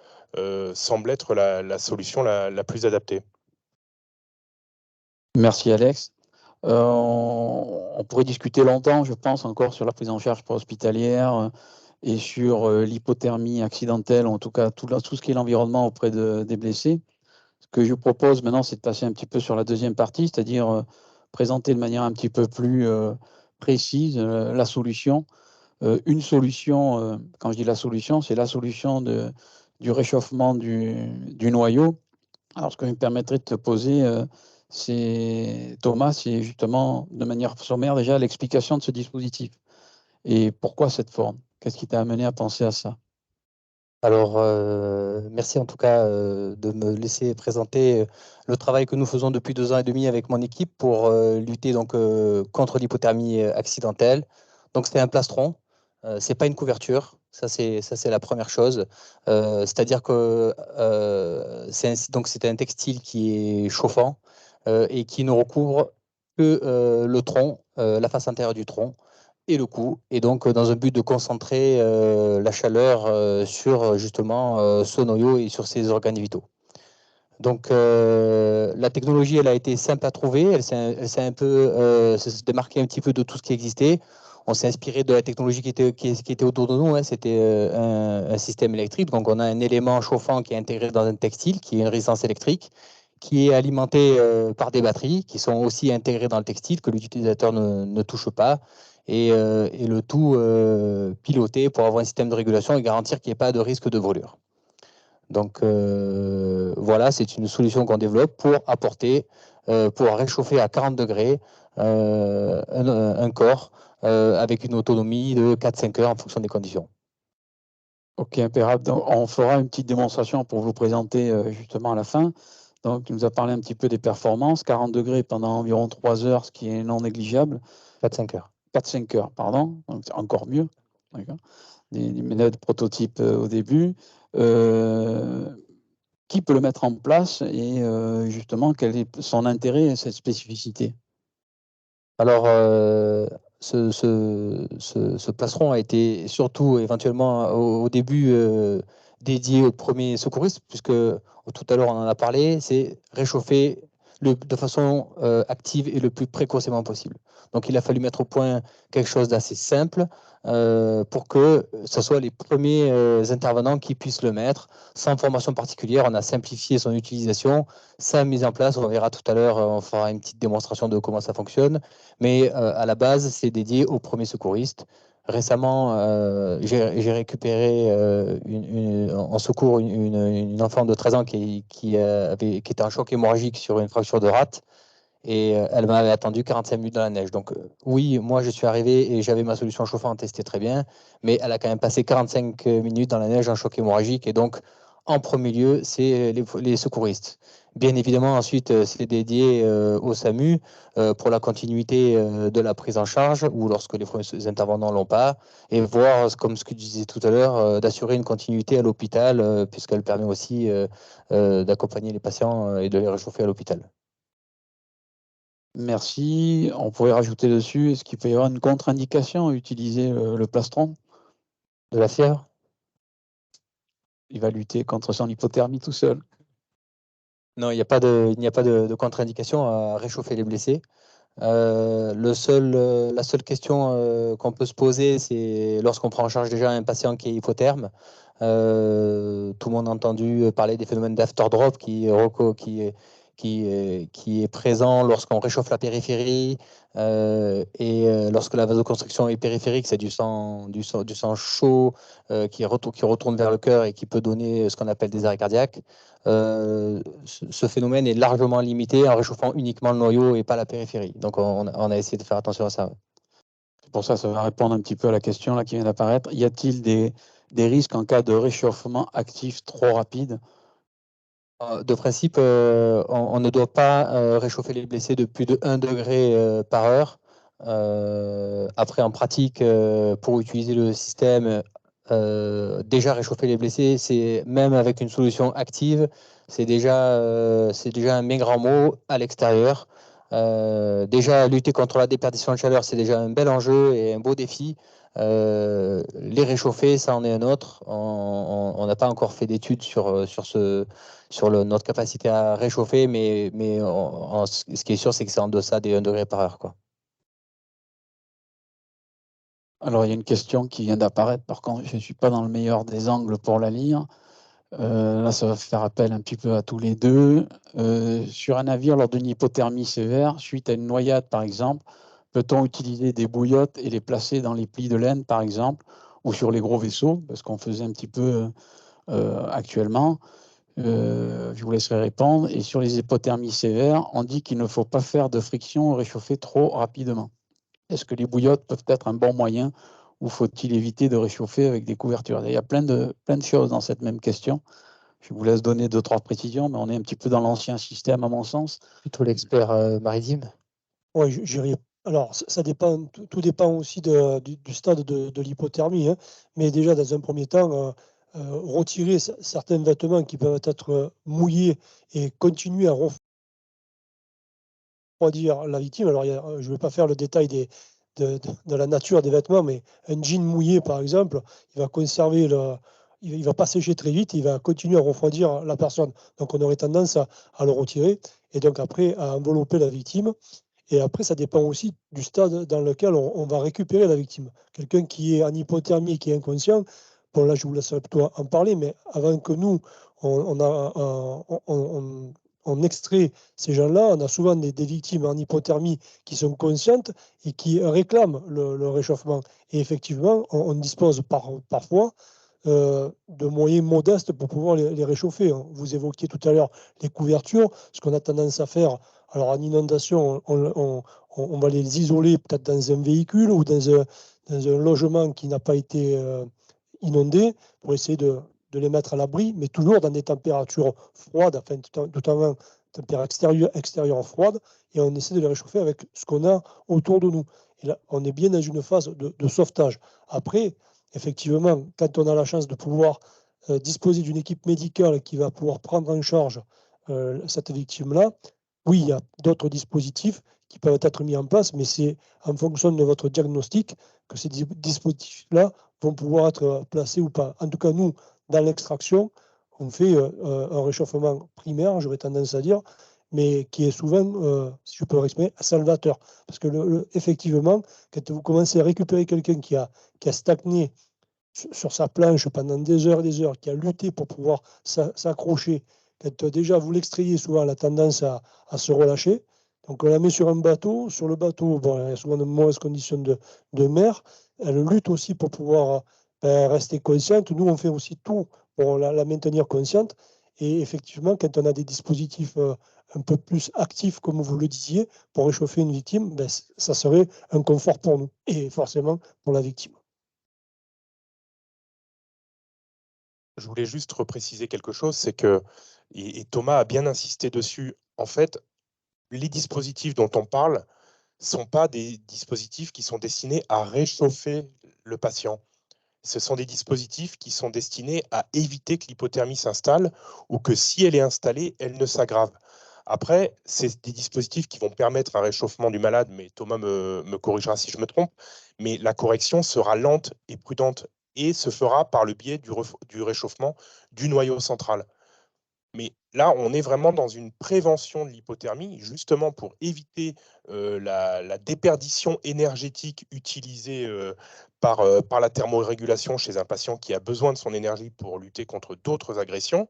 semble être la solution la plus adaptée. Merci Alex. On pourrait discuter longtemps, je pense, encore sur la prise en charge hospitalière et sur l'hypothermie accidentelle, en tout cas tout ce qui est l'environnement auprès des blessés. Ce que je vous propose maintenant, c'est de passer un petit peu sur la deuxième partie, c'est-à-dire présenter de manière un petit peu plus précise la solution. Une solution, quand je dis la solution, c'est la solution du réchauffement du noyau. Alors, ce que je me permettrai de te poser, Thomas, c'est justement de manière sommaire déjà l'explication de ce dispositif. Et pourquoi cette forme? Qu'est-ce qui t'a amené à penser à ça? Alors, merci en tout cas de me laisser présenter le travail que nous faisons depuis 2 ans et demi avec mon équipe pour lutter donc, contre l'hypothermie accidentelle. Donc, c'est un plastron, c'est pas une couverture. Ça, c'est la première chose. C'est-à-dire que c'est un textile qui est chauffant et qui ne recouvre que le tronc, la face intérieure du tronc et le cou, et donc dans un but de concentrer la chaleur sur justement ce noyau et sur ses organes vitaux. Donc la technologie, elle a été simple à trouver, elle s'est un peu démarquée un petit peu de tout ce qui existait. On s'est inspiré de la technologie qui était autour de nous, hein. C'était un système électrique, donc on a un élément chauffant qui est intégré dans un textile, qui est une résistance électrique, qui est alimenté par des batteries qui sont aussi intégrées dans le textile, que l'utilisateur ne touche pas, et le tout piloté pour avoir un système de régulation et garantir qu'il n'y ait pas de risque de brûlure. Donc voilà, c'est une solution qu'on développe pour apporter, pour réchauffer à 40 degrés un corps avec une autonomie de 4-5 heures en fonction des conditions. Ok, impeccable. Donc, on fera une petite démonstration pour vous présenter justement à la fin. Donc, tu nous as parlé un petit peu des performances, 40 degrés pendant environ 3 heures, ce qui est non négligeable. 4-5 heures. 4-5 heures, pardon, donc c'est encore mieux. Des méthodes prototypes au début. Qui peut le mettre en place et justement, quel est son intérêt et cette spécificité? Alors, ce plastron a été surtout éventuellement au début dédié aux premiers secouristes, puisque tout à l'heure on en a parlé, c'est réchauffer de façon active et le plus précocement possible. Donc il a fallu mettre au point quelque chose d'assez simple pour que ce soit les premiers intervenants qui puissent le mettre, sans formation particulière. On a simplifié son utilisation, sa mise en place. On verra tout à l'heure, on fera une petite démonstration de comment ça fonctionne. Mais à la base, c'est dédié aux premiers secouristes. Récemment, j'ai récupéré en secours une enfant de 13 ans qui était en choc hémorragique sur une fracture de rate, et elle m'avait attendu 45 minutes dans la neige. Donc oui, moi je suis arrivé et j'avais ma solution chauffante, c'était très bien, mais elle a quand même passé 45 minutes dans la neige en choc hémorragique, et donc en premier lieu, c'est les secouristes. Bien évidemment, ensuite, c'est dédié au SAMU pour la continuité de la prise en charge ou lorsque les intervenants ne l'ont pas, et voir, comme ce que tu disais tout à l'heure, d'assurer une continuité à l'hôpital, puisqu'elle permet aussi d'accompagner les patients et de les réchauffer à l'hôpital. Merci. On pourrait rajouter dessus, est-ce qu'il peut y avoir une contre-indication à utiliser le plastron? De la fièvre? Il va lutter contre son hypothermie tout seul. Non, il n'y a pas de contre-indication à réchauffer les blessés. La seule question qu'on peut se poser, c'est lorsqu'on prend en charge déjà un patient qui est hypotherme. Tout le monde a entendu parler des phénomènes d'after-drop qui est présent lorsqu'on réchauffe la périphérie et lorsque la vasoconstriction est périphérique, c'est du sang chaud qui retourne vers le cœur et qui peut donner ce qu'on appelle des arrêts cardiaques. Ce phénomène est largement limité en réchauffant uniquement le noyau et pas la périphérie. Donc on a essayé de faire attention à ça. C'est pour ça que ça va répondre un petit peu à la question là, qui vient d'apparaître. Y a-t-il des risques en cas de réchauffement actif trop rapide? De principe, on ne doit pas réchauffer les blessés de plus de 1 degré par heure. Après, en pratique, pour utiliser le système, déjà réchauffer les blessés, c'est même avec une solution active, c'est déjà un bien grand mot à l'extérieur. Déjà, lutter contre la déperdition de chaleur, c'est déjà un bel enjeu et un beau défi. Les réchauffer, ça en est un autre. On n'a pas encore fait d'études sur notre capacité à réchauffer, mais ce qui est sûr, c'est que c'est en deçà des 1 degré par heure, quoi. Alors, il y a une question qui vient d'apparaître. Par contre, je ne suis pas dans le meilleur des angles pour la lire. Là, ça va faire appel un petit peu à tous les deux. Sur un navire, lors d'une hypothermie sévère, suite à une noyade, par exemple, peut-on utiliser des bouillottes et les placer dans les plis de laine, par exemple, ou sur les gros vaisseaux, parce qu'on faisait un petit peu actuellement. Je vous laisserai répondre. Et sur les hypothermies sévères, on dit qu'il ne faut pas faire de friction ou réchauffer trop rapidement. Est-ce que les bouillottes peuvent être un bon moyen ou faut-il éviter de réchauffer avec des couvertures? Il y a plein de choses dans cette même question. Je vous laisse donner 2-3 précisions, mais on est un petit peu dans l'ancien système, à mon sens. Plutôt l'expert maritime. Oui, alors, ça dépend, tout dépend aussi du stade de l'hypothermie, hein. Mais déjà, dans un premier temps, retirer certains vêtements qui peuvent être mouillés et continuer à refroidir la victime. Alors, je ne vais pas faire le détail de la nature des vêtements, mais un jean mouillé, par exemple, il va conserver il va pas sécher très vite, il va continuer à refroidir la personne. Donc, on aurait tendance à le retirer et donc après à envelopper la victime. Et après, ça dépend aussi du stade dans lequel on va récupérer la victime. Quelqu'un qui est en hypothermie, qui est inconscient, bon là je vous laisserai plutôt en parler, mais avant que nous, on extrait ces gens-là, on a souvent des victimes en hypothermie qui sont conscientes et qui réclament le réchauffement. Et effectivement, on dispose parfois de moyens modestes pour pouvoir les réchauffer. Vous évoquiez tout à l'heure les couvertures, ce qu'on a tendance à faire. Alors en inondation, on va les isoler peut-être dans un véhicule ou dans un logement qui n'a pas été inondé pour essayer de les mettre à l'abri, mais toujours dans des températures froides, enfin notamment température extérieure froide, et on essaie de les réchauffer avec ce qu'on a autour de nous. Et là, on est bien dans une phase de sauvetage. Après, effectivement, quand on a la chance de pouvoir disposer d'une équipe médicale qui va pouvoir prendre en charge cette victime-là, oui, il y a d'autres dispositifs qui peuvent être mis en place, mais c'est en fonction de votre diagnostic que ces dispositifs-là vont pouvoir être placés ou pas. En tout cas, nous, dans l'extraction, on fait un réchauffement primaire, j'aurais tendance à dire, mais qui est souvent, si je peux l'exprimer, salvateur. Parce que effectivement, quand vous commencez à récupérer quelqu'un qui a stagné sur sa planche pendant des heures et des heures, qui a lutté pour pouvoir s'accrocher, quand déjà vous l'extrayez, souvent elle a tendance à se relâcher. Donc on la met sur un bateau. Sur le bateau, bon, il y a souvent de mauvaises conditions de mer. Elle lutte aussi pour pouvoir rester consciente. Nous, on fait aussi tout pour la maintenir consciente. Et effectivement, quand on a des dispositifs un peu plus actifs, comme vous le disiez, pour réchauffer une victime, ben, ça serait un confort pour nous et forcément pour la victime. je voulais juste repréciser quelque chose, c'est que, et Thomas a bien insisté dessus, en fait, les dispositifs dont on parle ne sont pas des dispositifs qui sont destinés à réchauffer le patient. Ce sont des dispositifs qui sont destinés à éviter que l'hypothermie s'installe ou que si elle est installée, elle ne s'aggrave. Après, c'est des dispositifs qui vont permettre un réchauffement du malade, mais Thomas me corrigera si je me trompe, mais la correction sera lente et prudente et se fera par le biais du réchauffement du noyau central. Mais là, on est vraiment dans une prévention de l'hypothermie, justement pour éviter la déperdition énergétique utilisée par la thermorégulation chez un patient qui a besoin de son énergie pour lutter contre d'autres agressions.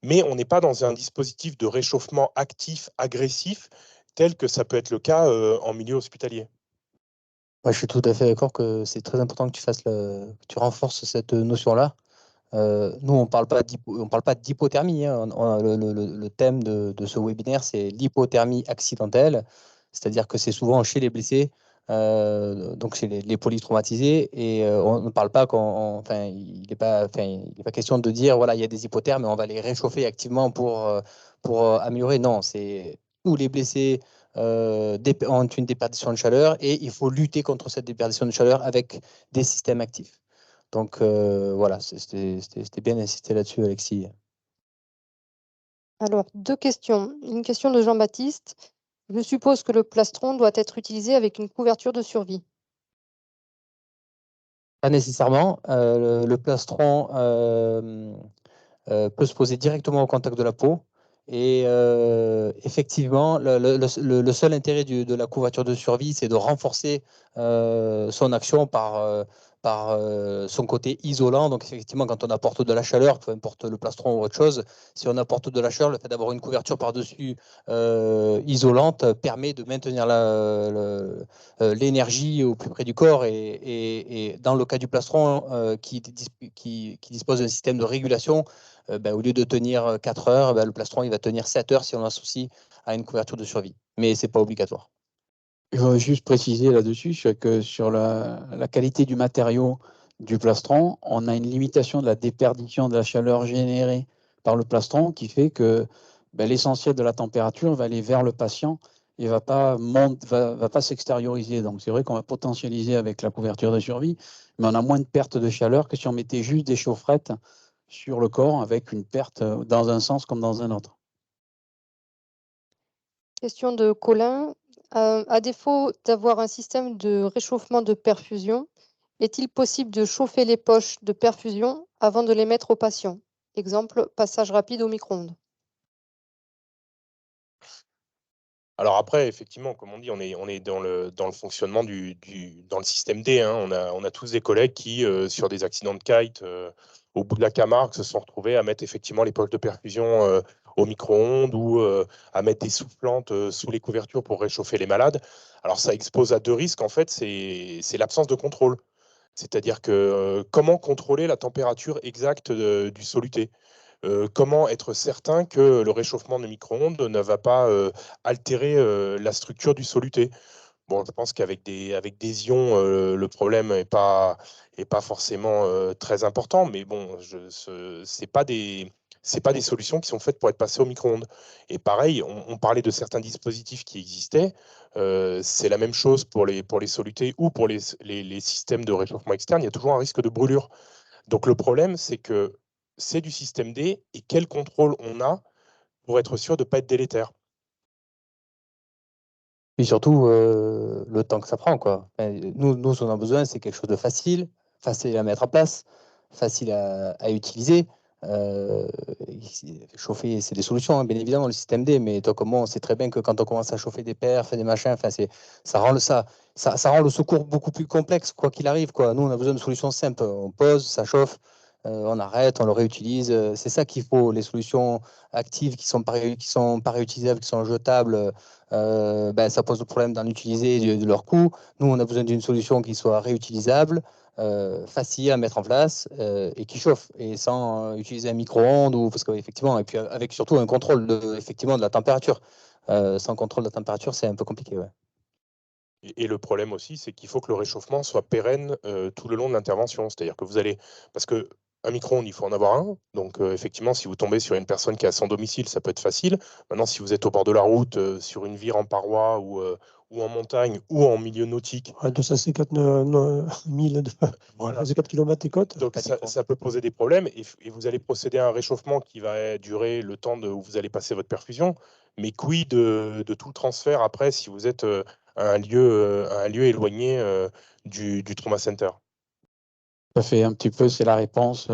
Mais on n'est pas dans un dispositif de réchauffement actif, agressif, tel que ça peut être le cas en milieu hospitalier. Ouais, je suis tout à fait d'accord que c'est très important que que tu renforces cette notion-là. Nous, on parle pas d'hypothermie, hein. Le thème de ce webinaire, c'est l'hypothermie accidentelle, c'est-à-dire que c'est souvent chez les blessés, donc chez les polytraumatisés, et on ne parle pas enfin, il n'est pas question de dire voilà, il y a des hypothermes, mais on va les réchauffer activement pour améliorer. Non, c'est tous les blessés ont une déperdition de chaleur et il faut lutter contre cette déperdition de chaleur avec des systèmes actifs. Donc voilà, c'était bien d'insister là-dessus, Alexis. Alors, 2 questions. Une question de Jean-Baptiste. Je suppose que le plastron doit être utilisé avec une couverture de survie. Pas nécessairement. Le plastron peut se poser directement au contact de la peau. Et effectivement, le seul intérêt de la couverture de survie, c'est de renforcer son action par son côté isolant. Donc effectivement, quand on apporte de la chaleur, peu importe le plastron ou autre chose, si on apporte de la chaleur, le fait d'avoir une couverture par-dessus isolante permet de maintenir l'énergie au plus près du corps. Et dans le cas du plastron qui dispose d'un système de régulation, au lieu de tenir 4 heures, le plastron il va tenir 7 heures si on l'associe à une couverture de survie. Mais ce n'est pas obligatoire. Je veux juste préciser là-dessus que sur la qualité du matériau du plastron, on a une limitation de la déperdition de la chaleur générée par le plastron qui fait que l'essentiel de la température va aller vers le patient et va pas s'extérioriser. Donc c'est vrai qu'on va potentialiser avec la couverture de survie, mais on a moins de perte de chaleur que si on mettait juste des chaufferettes sur le corps avec une perte dans un sens comme dans un autre. Question de Colin. À défaut d'avoir un système de réchauffement de perfusion, est-il possible de chauffer les poches de perfusion avant de les mettre au patient? Exemple, passage rapide au micro-ondes. Alors après, effectivement, comme on dit, on est dans le fonctionnement dans le système D, hein. On a tous des collègues qui, sur des accidents de kite, au bout de la Camargue, se sont retrouvés à mettre effectivement les poches de perfusion au micro-ondes ou à mettre des soufflantes sous les couvertures pour réchauffer les malades. Alors ça expose à 2 risques, en fait, c'est l'absence de contrôle. C'est-à-dire que comment contrôler la température exacte du soluté? Comment être certain que le réchauffement de micro-ondes ne va pas altérer la structure du soluté? Bon, je pense qu'avec des ions, le problème n'est pas forcément très important, mais bon, ce n'est pas des solutions qui sont faites pour être passées au micro-ondes. Et pareil, on parlait de certains dispositifs qui existaient. C'est la même chose pour les solutés ou pour les systèmes de réchauffement externe. Il y a toujours un risque de brûlure. Donc le problème, c'est que c'est du système D et quel contrôle on a pour être sûr de ne pas être délétère. Et surtout, le temps que ça prend, quoi. Nous, ce qu'on a besoin, c'est quelque chose de facile à mettre en place, facile à utiliser. Chauffer, c'est des solutions, hein, bien évidemment, le système D, mais toi, comme moi, on sait très bien que quand on commence à chauffer des perfs, des machins, ça rend le secours beaucoup plus complexe, quoi qu'il arrive, quoi. Nous, on a besoin de solutions simples. On pose, ça chauffe, on arrête, on le réutilise. C'est ça qu'il faut, les solutions actives qui sont pas réutilisables, qui sont jetables. Ça pose le problème d'en utiliser et de leur coût. Nous, on a besoin d'une solution qui soit réutilisable, facile à mettre en place et qui chauffe, et sans utiliser un micro-ondes, parce qu'effectivement, et puis avec surtout un contrôle effectivement de la température. Sans contrôle de la température, c'est un peu compliqué. Ouais. Et le problème aussi, c'est qu'il faut que le réchauffement soit pérenne tout le long de l'intervention. C'est-à-dire que vous allez... Parce que Un micro-ondes, il faut en avoir un. Donc, effectivement, si vous tombez sur une personne qui a son domicile, ça peut être facile. Maintenant, si vous êtes au bord de la route, sur une vire en paroi ou en montagne ou en milieu nautique, 250 000 voilà. 4 km et côtes. Donc, ça peut poser des problèmes et vous allez procéder à un réchauffement qui va durer le temps où vous allez passer votre perfusion. Mais quid de tout le transfert après si vous êtes à un lieu éloigné du trauma center? Ça fait un petit peu, c'est la réponse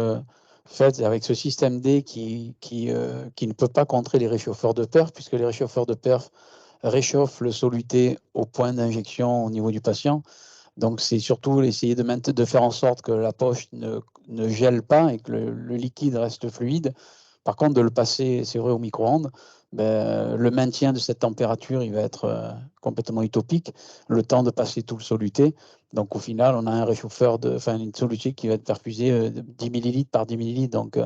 faite avec ce système D qui ne peut pas contrer les réchauffeurs de perf, puisque les réchauffeurs de perf réchauffent le soluté au point d'injection au niveau du patient. Donc, c'est surtout essayer de faire en sorte que la poche ne gèle pas et que le liquide reste fluide. Par contre, de le passer, c'est vrai, au micro-ondes, le maintien de cette température, il va être complètement utopique, le temps de passer tout le soluté. Donc, au final, on a un réchauffeur, une soluté qui va être perfusée 10 millilitres par 10 millilitres. Donc,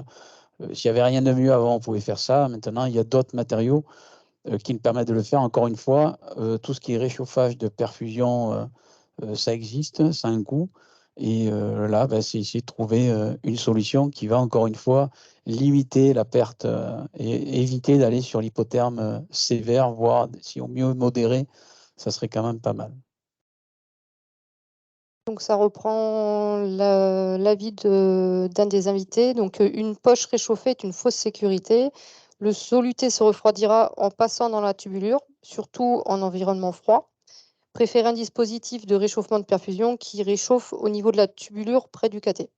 s'il n'y avait rien de mieux avant, on pouvait faire ça. Maintenant, il y a d'autres matériaux qui nous permettent de le faire. Encore une fois, tout ce qui est réchauffage de perfusion, ça existe, ça a un coût. Et là, c'est essayer de trouver une solution qui va, encore une fois, limiter la perte et éviter d'aller sur l'hypotherme sévère, voire si au mieux modéré, ça serait quand même pas mal. Donc ça reprend l'avis d'un des invités. Donc une poche réchauffée est une fausse sécurité. Le soluté se refroidira en passant dans la tubulure, surtout en environnement froid. Préférez un dispositif de réchauffement de perfusion qui réchauffe au niveau de la tubulure près du cathé.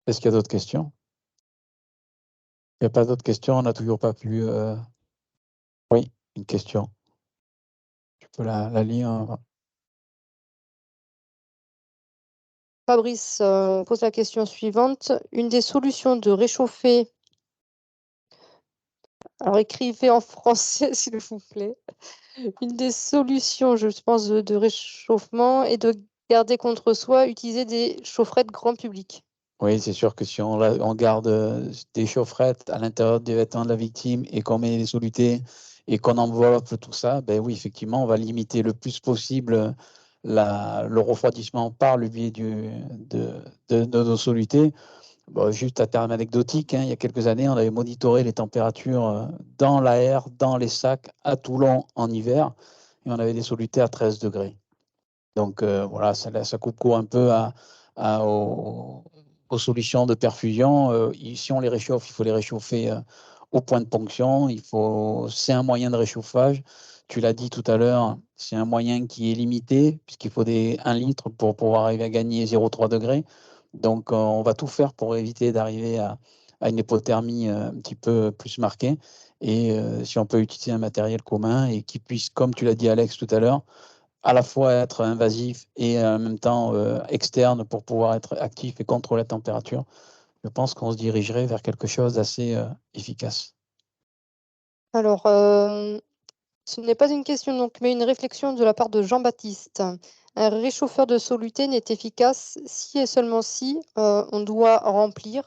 Est-ce qu'il y a d'autres questions? Il n'y a pas d'autres questions, on n'a toujours pas pu... Oui, une question. Tu peux la lire. Fabrice pose la question suivante. Une des solutions de réchauffer, alors écrivez en français s'il vous plaît, une des solutions, je pense, de réchauffement est de garder contre soi, utiliser des chaufferettes grand public. Oui, c'est sûr que si on garde des chaufferettes à l'intérieur des vêtements de la victime et qu'on met les solutés et qu'on enveloppe tout ça, ben oui, effectivement, on va limiter le plus possible le refroidissement par le biais de nos solutés. Bon, juste à terme anecdotique, il y a quelques années, on avait monitoré les températures dans l'air, dans les sacs, à Toulon en hiver, et on avait des solutés à 13 degrés. Donc voilà, ça coupe court un peu aux solutions de perfusion. Si on les réchauffe, il faut les réchauffer au point de ponction. C'est un moyen de réchauffage. Tu l'as dit tout à l'heure, c'est un moyen qui est limité, puisqu'il faut 1 litre pour pouvoir arriver à gagner 0,3 degrés. Donc on va tout faire pour éviter d'arriver à une hypothermie un petit peu plus marquée. Et si on peut utiliser un matériel commun et qui puisse, comme tu l'as dit Alex tout à l'heure, à la fois être invasif et en même temps externe pour pouvoir être actif et contrôler la température, je pense qu'on se dirigerait vers quelque chose d'assez efficace. Alors, ce n'est pas une question, donc, mais une réflexion de la part de Jean-Baptiste. Un réchauffeur de soluté n'est efficace si et seulement si on doit remplir,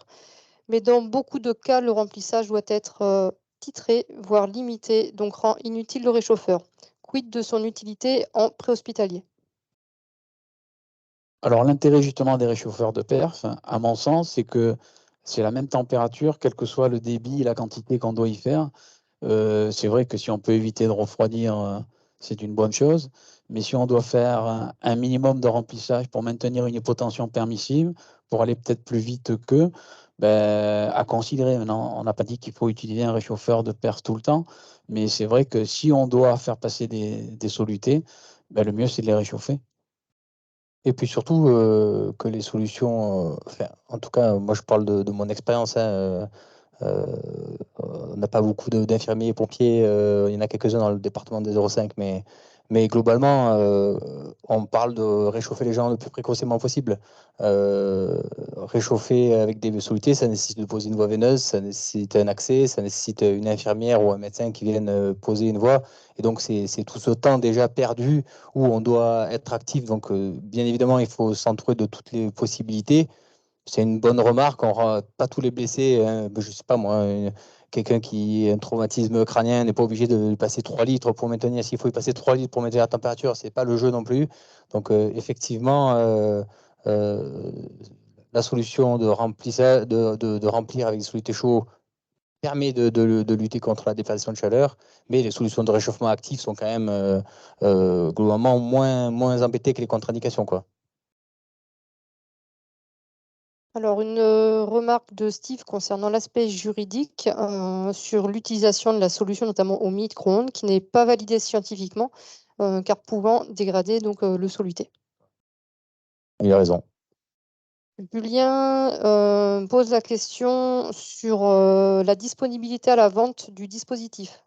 mais dans beaucoup de cas, le remplissage doit être titré, voire limité, donc rend inutile le réchauffeur. Quid de son utilité en préhospitalier? Alors l'intérêt justement des réchauffeurs de perf, à mon sens, c'est que c'est la même température, quel que soit le débit et la quantité qu'on doit y faire. C'est vrai que si on peut éviter de refroidir, c'est une bonne chose. Mais si on doit faire un minimum de remplissage pour maintenir une hypotension permissible, pour aller peut-être plus vite qu'eux, à considérer. Maintenant, on n'a pas dit qu'il faut utiliser un réchauffeur de perf tout le temps, mais c'est vrai que si on doit faire passer des solutés, le mieux c'est de les réchauffer. Et puis surtout que les solutions, en tout cas, moi je parle de mon expérience, on n'a pas beaucoup d'infirmiers et pompiers, il y en a quelques-uns dans le département des 05, mais globalement, on parle de réchauffer les gens le plus précocement possible. Réchauffer avec des solutés, ça nécessite de poser une voie veineuse, ça nécessite un accès, ça nécessite une infirmière ou un médecin qui vienne poser une voie. Et donc, c'est tout ce temps déjà perdu où on doit être actif. Donc, bien évidemment, il faut s'entourer de toutes les possibilités. C'est une bonne remarque, on n'aura pas tous les blessés, je ne sais pas moi, quelqu'un qui a un traumatisme crânien n'est pas obligé de passer 3 litres pour maintenir. S'il faut y passer 3 litres pour maintenir la température, c'est pas le jeu non plus. Donc, effectivement, la solution de remplir avec des solutés chauds permet de lutter contre la déperdition de chaleur, mais les solutions de réchauffement actif sont quand même globalement moins embêtées que les contre-indications, quoi. Alors, une remarque de Steve concernant l'aspect juridique sur l'utilisation de la solution, notamment au micro-ondes, qui n'est pas validée scientifiquement, car pouvant dégrader donc, le soluté. Il a raison. Julien pose la question sur la disponibilité à la vente du dispositif.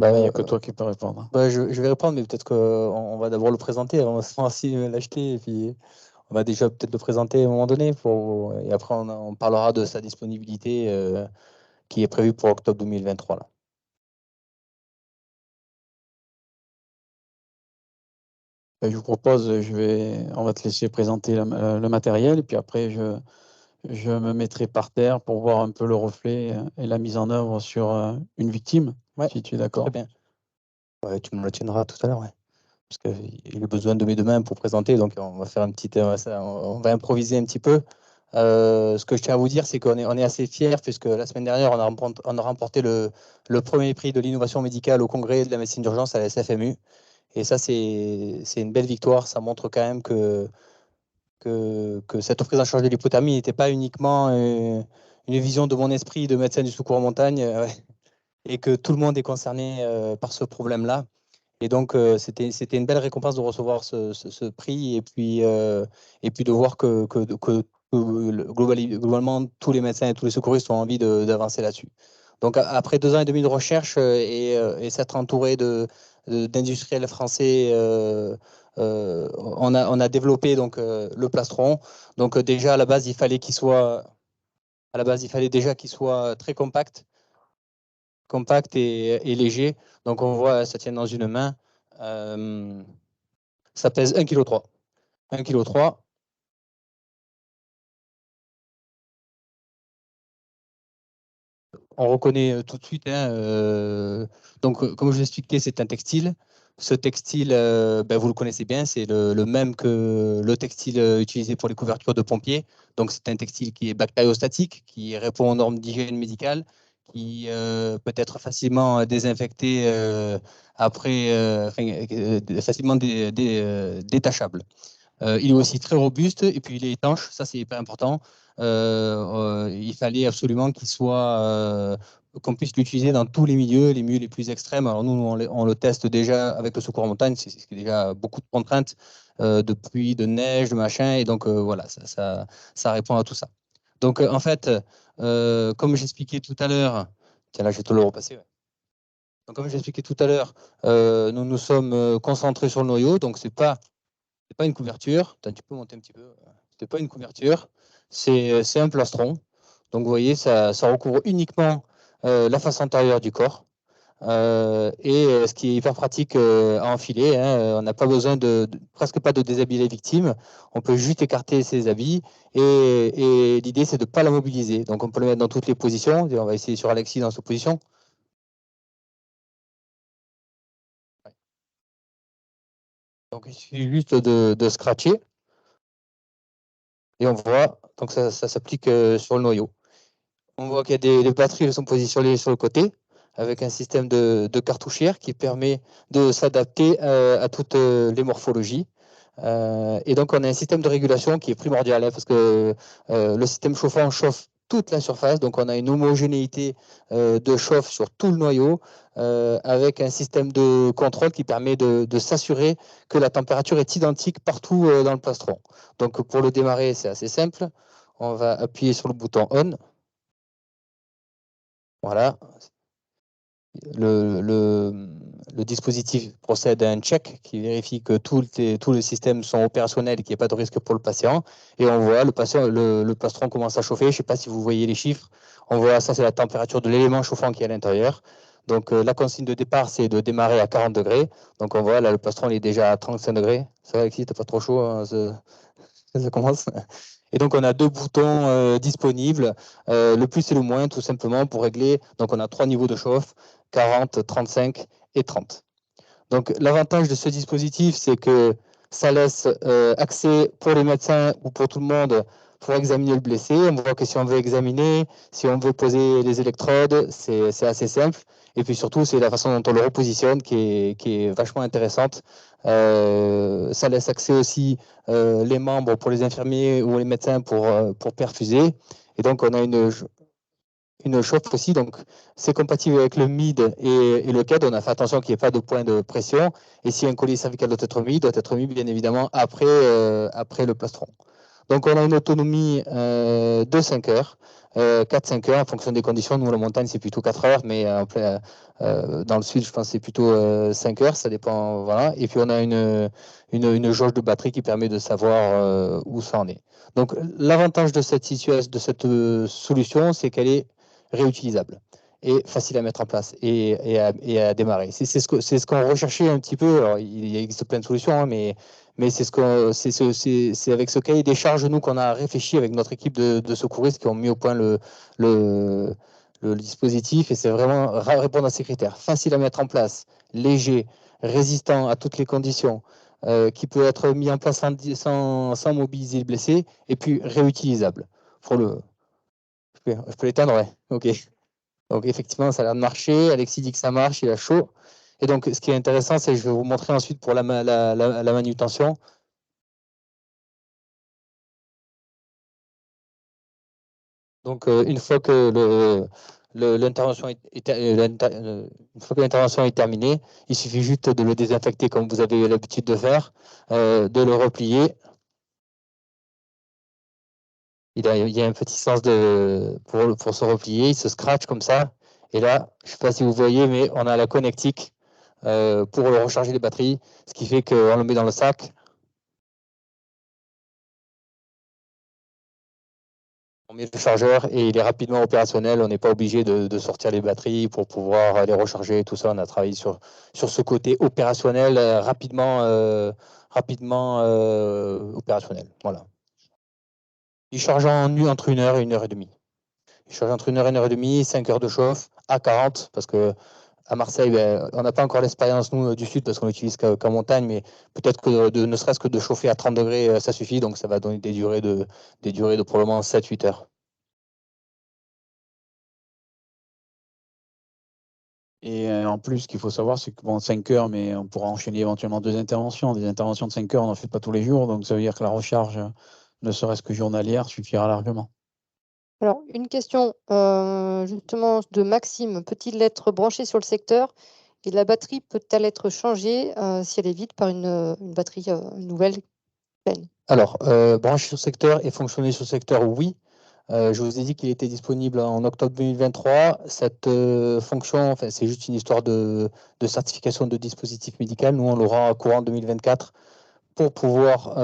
Il n'y a que toi qui peux répondre. Je vais répondre, mais peut-être qu'on va d'abord le présenter avant de l'acheter, et puis on va déjà peut-être le présenter à un moment donné, et après on parlera de sa disponibilité qui est prévue pour octobre 2023. Là. Je vous propose, on va te laisser présenter le matériel, et puis après je me mettrai par terre pour voir un peu le reflet et la mise en œuvre sur une victime, si tu es d'accord. Très bien. Ouais, tu me le tiendras tout à l'heure, ouais. Parce qu'il a besoin de mes deux mains pour présenter, donc on va faire on va improviser un petit peu. Ce que je tiens à vous dire, c'est qu'on est assez fiers, puisque la semaine dernière, on a remporté le premier prix de l'innovation médicale au congrès de la médecine d'urgence à la SFMU. Et ça, c'est une belle victoire. Ça montre quand même que cette prise en charge de l'hypothermie n'était pas uniquement une vision de mon esprit de médecin du secours en montagne, et que tout le monde est concerné par ce problème-là. Et donc, c'était une belle récompense de recevoir ce prix, et puis de voir que globalement, tous les médecins et tous les secouristes ont envie d'avancer là-dessus. Donc, après 2 ans et demi de recherche et s'être entouré d'industriels français, on a développé donc, le plastron. Donc, déjà, à la base, il fallait déjà qu'il soit très compact et léger. Donc, on voit, ça tient dans une main. Ça pèse 1,3 kg. 1,3 kg. On reconnaît tout de suite. Donc, comme je vous expliquais, c'est un textile. Ce textile, vous le connaissez bien, c'est le même que le textile utilisé pour les couvertures de pompiers. Donc, c'est un textile qui est bactériostatique, qui répond aux normes d'hygiène médicale, qui peut être facilement désinfecté après, facilement détachable. Il est aussi très robuste et puis il est étanche, ça c'est hyper important. Il fallait absolument qu'on puisse l'utiliser dans tous les milieux les plus extrêmes. Alors nous, on le teste déjà avec le secours en montagne, c'est déjà beaucoup de contraintes de pluie, de neige, de machin, et donc voilà, ça répond à tout ça. Donc en fait, comme j'expliquais tout à l'heure, tiens là je vais te le repasser. Ouais. Donc comme j'expliquais tout à l'heure, nous nous sommes concentrés sur le noyau, donc c'est pas une couverture. Tu peux monter un petit peu. C'est pas une couverture, c'est un plastron. Donc vous voyez, ça recouvre uniquement la face antérieure du corps. Et ce qui est hyper pratique à enfiler, hein, on n'a pas besoin presque pas de déshabiller la victime. On peut juste écarter ses habits et l'idée c'est de ne pas la mobiliser. Donc on peut le mettre dans toutes les positions. On va essayer sur Alexis dans cette position. Donc il suffit juste de scratcher. Et on voit, donc ça s'applique sur le noyau. On voit qu'il y a des batteries qui sont positionnées sur le côté, avec un système de cartouchière qui permet de s'adapter à toutes les morphologies. Et donc, on a un système de régulation qui est primordial, hein, parce que le système chauffant chauffe toute la surface. Donc, on a une homogénéité de chauffe sur tout le noyau, avec un système de contrôle qui permet de s'assurer que la température est identique partout dans le plastron. Donc, pour le démarrer, c'est assez simple. On va appuyer sur le bouton On. Voilà. Le dispositif procède à un check qui vérifie que tous les systèmes sont opérationnels et qu'il n'y a pas de risque pour le patient. Et on voit le plastron commence à chauffer. Je ne sais pas si vous voyez les chiffres. On voit ça, c'est la température de l'élément chauffant qui est à l'intérieur. Donc la consigne de départ, c'est de démarrer à 40 degrés. Donc on voit là, le plastron il est déjà à 35 degrés. Ça va, Alexis, t'as pas trop chaud, hein, ça commence. Et donc, on a 2 boutons disponibles, le plus et le moins, tout simplement, pour régler. Donc, on a 3 niveaux de chauffe, 40, 35 et 30. Donc, l'avantage de ce dispositif, c'est que ça laisse accès pour les médecins ou pour tout le monde pour examiner le blessé. On voit que si on veut examiner, si on veut poser les électrodes, c'est assez simple. Et puis surtout, c'est la façon dont on le repositionne qui est vachement intéressante. Ça laisse accès aussi les membres pour les infirmiers ou les médecins pour perfuser. Et donc, on a une chauffe aussi, donc c'est compatible avec le MID et le CAD. On a fait attention qu'il n'y ait pas de point de pression. Et si un collier cervical doit être mis bien évidemment après le plastron. Donc on a une autonomie de 5 heures, 4-5 heures en fonction des conditions. Nous, la montagne, c'est plutôt 4 heures, mais dans le sud, je pense que c'est plutôt 5 heures, ça dépend. Voilà. Et puis on a une jauge de batterie qui permet de savoir où ça en est. Donc l'avantage de cette solution, c'est qu'elle est réutilisable et facile à mettre en place et à démarrer. C'est ce qu'on recherchait un petit peu. Alors, il existe plein de solutions, hein, mais c'est avec ce cahier des charges, nous, qu'on a réfléchi avec notre équipe de secouristes qui ont mis au point le dispositif, et c'est vraiment répondre à ces critères. Facile à mettre en place, léger, résistant à toutes les conditions, qui peut être mis en place sans mobiliser le blessé, et puis réutilisable. Je peux l'éteindre, ouais. OK. Donc, effectivement, ça a l'air de marcher. Alexis dit que ça marche, il a chaud. Et donc, ce qui est intéressant, c'est que je vais vous montrer ensuite pour la manutention. Donc, une fois que l'intervention est terminée, il suffit juste de le désinfecter comme vous avez l'habitude de faire, de le replier. Il y a un petit sens pour se replier, il se scratch comme ça. Et là, je ne sais pas si vous voyez, mais on a la connectique pour le recharger les batteries, ce qui fait qu'on le met dans le sac. On met le chargeur et il est rapidement opérationnel. On n'est pas obligé de sortir les batteries pour pouvoir les recharger. Tout ça, on a travaillé sur ce côté opérationnel rapidement opérationnel. Voilà. Il charge entre 1 heure et 1 heure et demie. Il charge entre 1 heure et 1 heure et demie, 5 heures de chauffe à 40, parce que à Marseille, on n'a pas encore l'expérience, nous, du sud, parce qu'on n'utilise qu'en montagne, mais peut-être que ne serait-ce que de chauffer à 30 degrés, ça suffit, donc ça va donner des durées de probablement 7-8 heures. Et en plus, ce qu'il faut savoir, c'est que 5 heures, mais on pourra enchaîner éventuellement 2 interventions. Des interventions de 5 heures, on n'en fait pas tous les jours, donc ça veut dire que la recharge, ne serait-ce que journalière, suffira largement. Alors, une question justement de Maxime. Peut-il être branché sur le secteur et la batterie peut-elle être changée si elle est vide par une batterie nouvelle pleine? Alors, brancher sur secteur et fonctionner sur secteur, oui. Je vous ai dit qu'il était disponible en octobre 2023. Cette fonction, enfin, c'est juste une histoire de certification de dispositif médical. Nous, on l'aura courant 2024 pour pouvoir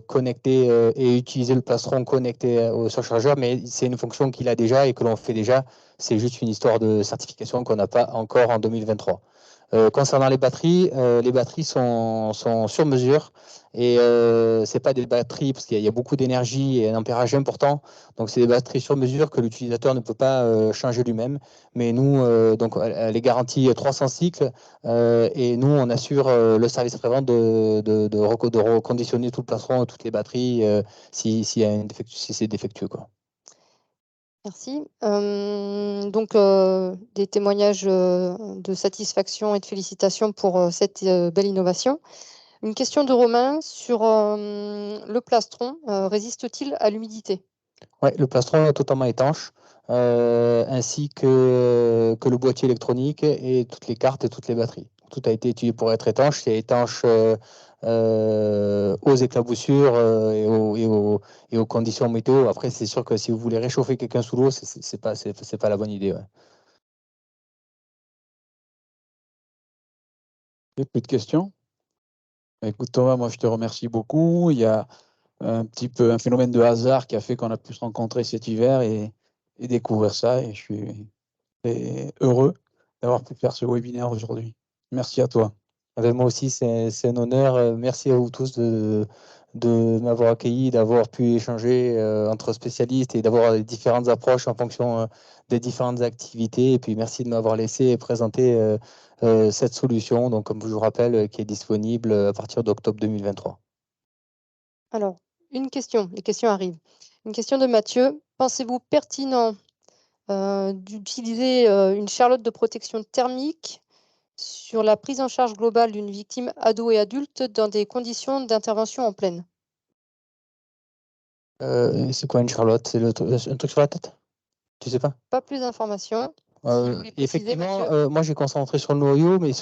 connecter et utiliser le plastron connecté au surchargeur, mais c'est une fonction qu'il a déjà et que l'on fait déjà. C'est juste une histoire de certification qu'on n'a pas encore en 2023. Concernant les batteries sont sur mesure et c'est pas des batteries parce qu'il y a beaucoup d'énergie et un ampérage important. Donc c'est des batteries sur mesure que l'utilisateur ne peut pas changer lui-même. Mais nous, donc elle est garantie 300 cycles et nous on assure le service après-vente de reconditionner tout le plastron et toutes les batteries si c'est défectueux, quoi. Merci. Donc, des témoignages de satisfaction et de félicitations pour cette belle innovation. Une question de Romain sur le plastron. Résiste-t-il à l'humidité? Oui, le plastron est totalement étanche, ainsi que le boîtier électronique et toutes les cartes et toutes les batteries. Tout a été étudié pour être étanche. C'est étanche aux éclaboussures et aux conditions météo. Après, c'est sûr que si vous voulez réchauffer quelqu'un sous l'eau, c'est pas la bonne idée. Ouais. Plus de questions? Écoute Thomas, moi je te remercie beaucoup. Il y a un petit peu un phénomène de hasard qui a fait qu'on a pu se rencontrer cet hiver et découvrir ça. Et je suis très heureux d'avoir pu faire ce webinaire aujourd'hui. Merci à toi. Moi aussi, c'est un honneur. Merci à vous tous de m'avoir accueilli, d'avoir pu échanger entre spécialistes et d'avoir les différentes approches en fonction des différentes activités. Et puis merci de m'avoir laissé présenter cette solution, donc comme je vous rappelle, qui est disponible à partir d'octobre 2023. Alors, une question, les questions arrivent. Une question de Mathieu. Pensez-vous pertinent d'utiliser une charlotte de protection thermique sur la prise en charge globale d'une victime ado et adulte dans des conditions d'intervention en pleine? C'est quoi une charlotte? C'est un truc sur la tête? Tu sais pas? Pas plus d'informations. Si vous voulez préciser, Effectivement, Mathieu. moi j'ai concentré sur le noyau, mais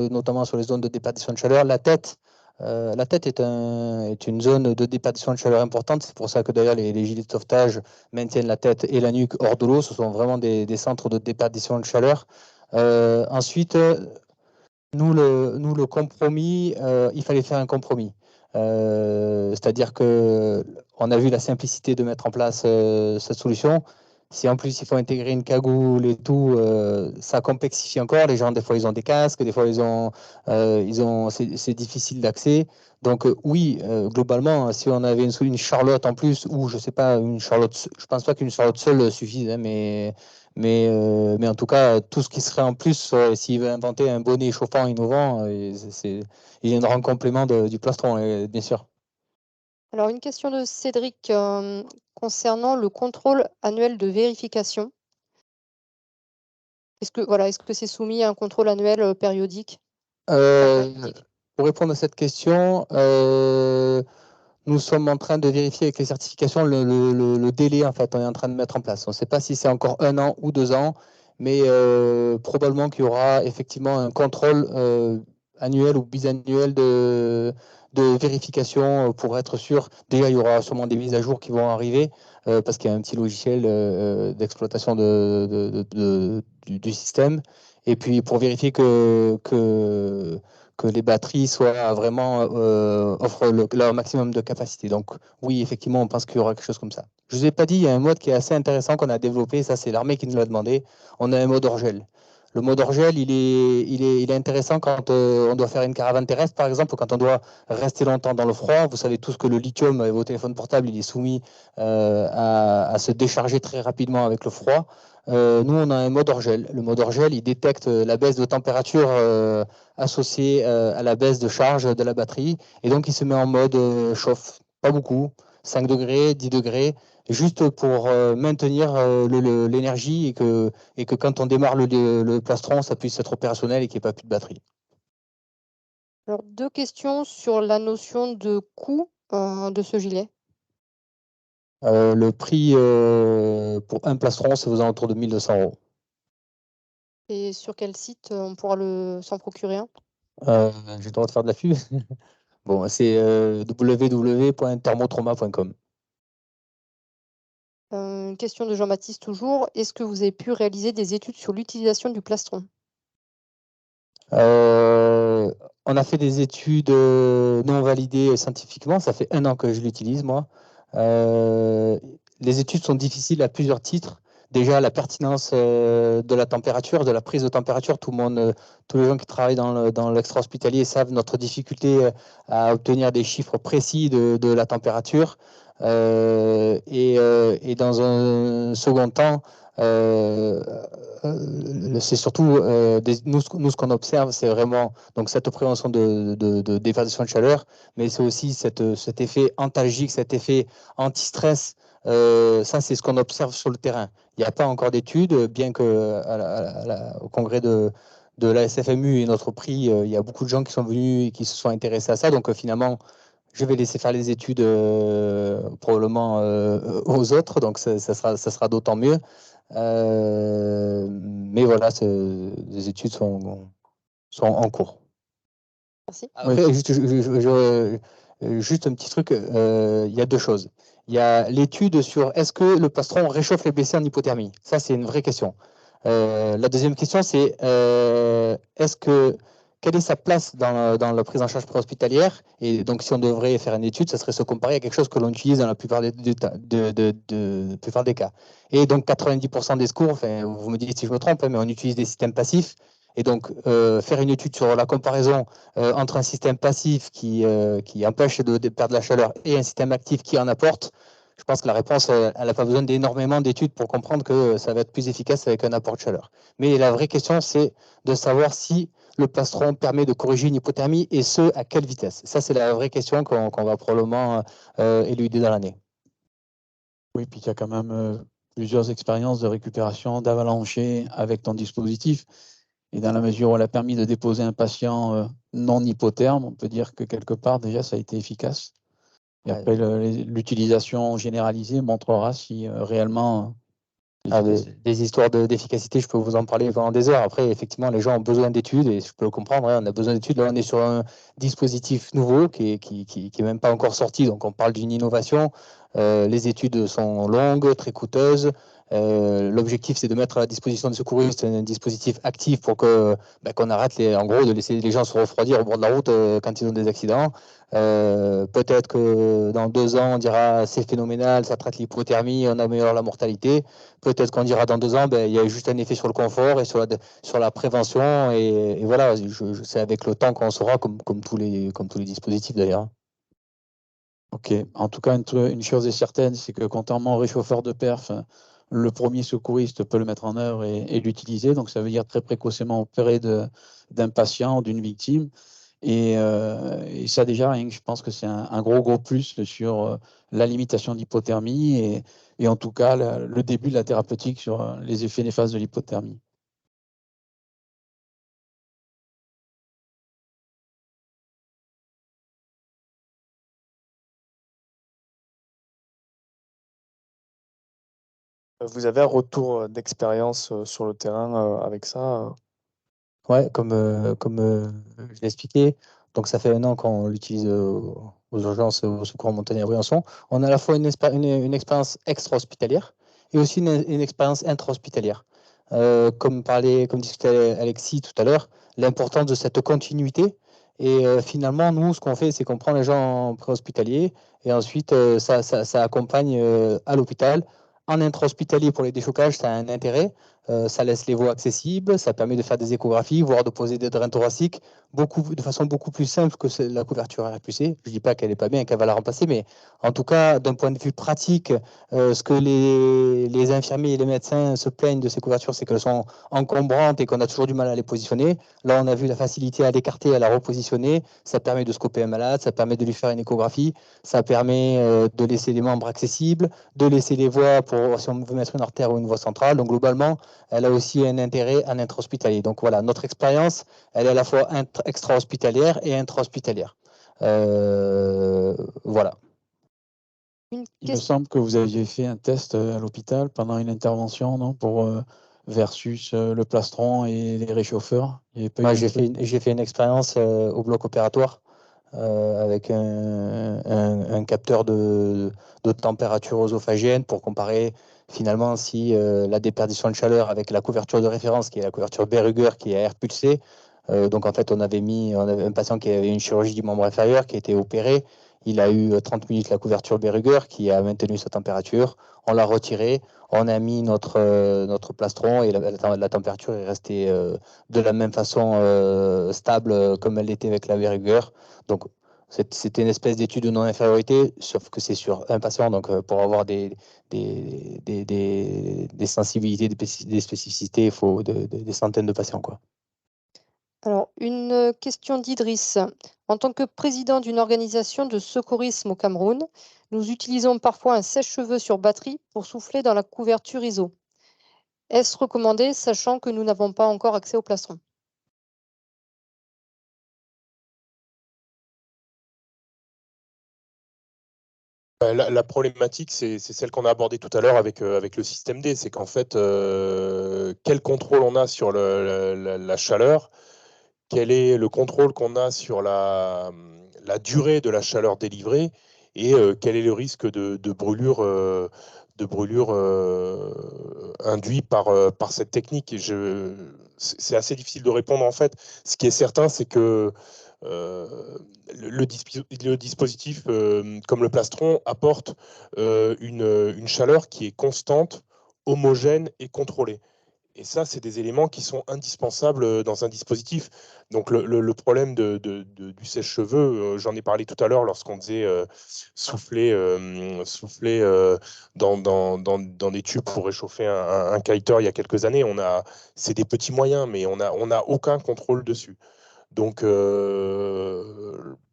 notamment sur les zones de déperdition de chaleur. La tête est une zone de déperdition de chaleur importante. C'est pour ça que d'ailleurs les gilets de sauvetage maintiennent la tête et la nuque hors de l'eau. Ce sont vraiment des centres de déperdition de chaleur. Ensuite, nous, le compromis, il fallait faire un compromis. C'est-à-dire qu'on a vu la simplicité de mettre en place cette solution. Si en plus il faut intégrer une cagoule et tout, ça complexifie encore. Les gens, des fois, ils ont des casques, des fois, c'est difficile d'accès. Donc oui, globalement, si on avait une charlotte en plus, ou je sais pas, une charlotte, je pense pas qu'une charlotte seule suffise, hein, mais en tout cas, tout ce qui serait en plus, s'il veut inventer un bonnet chauffant innovant, il viendra en complément du plastron, bien sûr. Alors, une question de Cédric concernant le contrôle annuel de vérification. Est-ce que c'est soumis à un contrôle annuel périodique? Pour répondre à cette question, nous sommes en train de vérifier avec les certifications le délai, en fait, on est en train de mettre en place. On ne sait pas si c'est encore 1 an ou 2 ans, mais probablement qu'il y aura effectivement un contrôle annuel ou bisannuel de vérification pour être sûr. Déjà, il y aura sûrement des mises à jour qui vont arriver parce qu'il y a un petit logiciel d'exploitation du système. Et puis, pour vérifier que les batteries soient vraiment offrent leur maximum de capacité. Donc oui, effectivement, on pense qu'il y aura quelque chose comme ça. Je ne vous ai pas dit, il y a un mode qui est assez intéressant qu'on a développé, ça c'est l'armée qui nous l'a demandé. On a un mode hors-gel. Le mode hors-gel, il est intéressant quand on doit faire une caravane terrestre, par exemple, ou quand on doit rester longtemps dans le froid. Vous savez tous que le lithium et vos téléphones portables, il est soumis à se décharger très rapidement avec le froid. Nous, on a un mode hors-gel. Le mode hors-gel, il détecte la baisse de température associée à la baisse de charge de la batterie. Et donc, il se met en mode chauffe, pas beaucoup, 5 degrés, 10 degrés, juste pour maintenir l'énergie et que quand on démarre le plastron, ça puisse être opérationnel et qu'il n'y ait pas plus de batterie. Alors, 2 questions sur la notion de coût de ce gilet. Le prix pour un plastron, c'est aux alentours de 1 200 €. Et sur quel site on pourra s'en procurer un? J'ai le droit de faire de la pub. Bon, c'est www.thermotrauma.com. Une question de Jean-Baptiste toujours. Est-ce que vous avez pu réaliser des études sur l'utilisation du plastron? On a fait des études non validées scientifiquement. Ça fait 1 an que je l'utilise, moi. Les études sont difficiles à plusieurs titres. Déjà, la pertinence de la température, de la prise de température. Tous les gens qui travaillent dans l'extra-hospitalier savent notre difficulté à obtenir des chiffres précis de la température. Et dans un second temps, c'est surtout nous ce qu'on observe, c'est vraiment donc cette prévention de déperdition de chaleur, mais c'est aussi cet effet antalgique, cet effet anti-stress. Ça, c'est ce qu'on observe sur le terrain. Il n'y a pas encore d'études, bien que au congrès de la SFMU et notre prix, il y a beaucoup de gens qui sont venus et qui se sont intéressés à ça. Donc finalement, je vais laisser faire les études probablement aux autres, donc ça sera d'autant mieux. Mais voilà, les études sont en cours. Merci. Après, juste un petit truc, il y a 2 choses. Il y a l'étude sur est-ce que le plastron réchauffe les blessés en hypothermie. Ça, c'est une vraie question. La deuxième question, c'est quelle est sa place dans la prise en charge préhospitalière? Et donc, si on devrait faire une étude, ça serait se comparer à quelque chose que l'on utilise dans la plupart plupart des cas. Et donc, 90% des secours, enfin, vous me dites si je me trompe, hein, mais on utilise des systèmes passifs. Et donc, faire une étude sur la comparaison entre un système passif qui empêche de perdre la chaleur et un système actif qui en apporte, je pense que la réponse, elle n'a pas besoin d'énormément d'études pour comprendre que ça va être plus efficace avec un apport de chaleur. Mais la vraie question, c'est de savoir si le plastron permet de corriger une hypothermie et ce, à quelle vitesse. Ça, c'est la vraie question qu'on va probablement éluder dans l'année. Oui, puis il y a quand même plusieurs expériences de récupération d'avalanchés avec ton dispositif. Et dans la mesure où elle a permis de déposer un patient non hypotherme, on peut dire que quelque part, déjà, ça a été efficace. Et après, l'utilisation généralisée montrera si réellement... des histoires d'efficacité, je peux vous en parler pendant des heures. Après, effectivement, les gens ont besoin d'études et je peux le comprendre. Hein, on a besoin d'études. Là, on est sur un dispositif nouveau qui est même pas encore sorti. Donc, on parle d'une innovation. Les études sont longues, très coûteuses. L'objectif, c'est de mettre à la disposition des secouristes un dispositif actif pour que qu'on arrête en gros de laisser les gens se refroidir au bord de la route quand ils ont des accidents. Peut-être que dans 2 ans, on dira c'est phénoménal, ça traite l'hypothermie, on améliore la mortalité. Peut-être qu'on dira dans 2 ans, il y a juste un effet sur le confort et sur la prévention. Et voilà, c'est avec le temps qu'on saura, comme tous les dispositifs d'ailleurs. Ok, en tout cas, une chose est certaine, c'est que contrairement au réchauffeur de perf, le premier secouriste peut le mettre en œuvre et l'utiliser. Donc, ça veut dire très précocement opérer d'un patient ou d'une victime. Et ça, déjà, je pense que c'est un gros plus sur la limitation de l'hypothermie et en tout cas, le début de la thérapeutique sur les effets néfastes de l'hypothermie. Vous avez un retour d'expérience sur le terrain avec ça? Ouais, comme je l'ai expliqué, donc ça fait 1 an qu'on l'utilise aux urgences, au secours en montagne à Briançon. On a à la fois une expérience extra-hospitalière et aussi une expérience intra-hospitalière. Comme discutait Alexis tout à l'heure, l'importance de cette continuité. Et finalement, nous, ce qu'on fait, c'est qu'on prend les gens préhospitaliers et ensuite, ça accompagne à l'hôpital. En intra-hospitalier, pour les déchocages, ça a un intérêt. Ça laisse les voies accessibles, ça permet de faire des échographies, voire de poser des drains thoraciques de façon beaucoup plus simple que la couverture RFQC. Je ne dis pas qu'elle n'est pas bien et qu'elle va la remplacer, mais en tout cas, d'un point de vue pratique, ce que les infirmiers et les médecins se plaignent de ces couvertures, c'est qu'elles sont encombrantes et qu'on a toujours du mal à les positionner. Là, on a vu la facilité à l'écarter, à la repositionner. Ça permet de scoper un malade, ça permet de lui faire une échographie, ça permet de laisser les membres accessibles, de laisser les voies pour si on veut mettre une artère ou une voie centrale. Donc, globalement, elle a aussi un intérêt en intra-hospitalier. Donc voilà, notre expérience, elle est à la fois extra-hospitalière et intra-hospitalière. Voilà. Il me semble que vous aviez fait un test à l'hôpital pendant une intervention, non, pour versus le plastron et les réchauffeurs. J'ai fait une expérience au bloc opératoire avec un capteur de température œsophagienne pour comparer finalement si la déperdition de chaleur avec la couverture de référence, qui est la couverture Berruger, qui est à air pulsé. Donc en fait, on avait un patient qui avait une chirurgie du membre inférieur, qui était opéré. Il a eu 30 minutes la couverture Berruger qui a maintenu sa température. On l'a retiré, on a mis notre plastron et la température est restée de la même façon stable comme elle l'était avec la Berruger. Donc c'était une espèce d'étude de non-infériorité, sauf que c'est sur un patient, donc pour avoir des sensibilités, des spécificités, il faut des centaines de patients, quoi. Alors, une question d'Idriss. En tant que président d'une organisation de secourisme au Cameroun, nous utilisons parfois un sèche-cheveux sur batterie pour souffler dans la couverture ISO. Est-ce recommandé, sachant que nous n'avons pas encore accès au plastron? La problématique, c'est celle qu'on a abordée tout à l'heure avec le système D. C'est qu'en fait, quel contrôle on a sur la chaleur? Quel est le contrôle qu'on a sur la durée de la chaleur délivrée? Et quel est le risque de brûlure induit par cette technique? C'est assez difficile de répondre en fait. Ce qui est certain, c'est que le dispositif, comme le plastron, apporte une chaleur qui est constante, homogène et contrôlée. Et ça, c'est des éléments qui sont indispensables dans un dispositif. Donc le problème du sèche-cheveux, j'en ai parlé tout à l'heure lorsqu'on disait souffler, dans des tubes pour réchauffer un kiter il y a quelques années. C'est des petits moyens, mais on n'a aucun contrôle dessus. Donc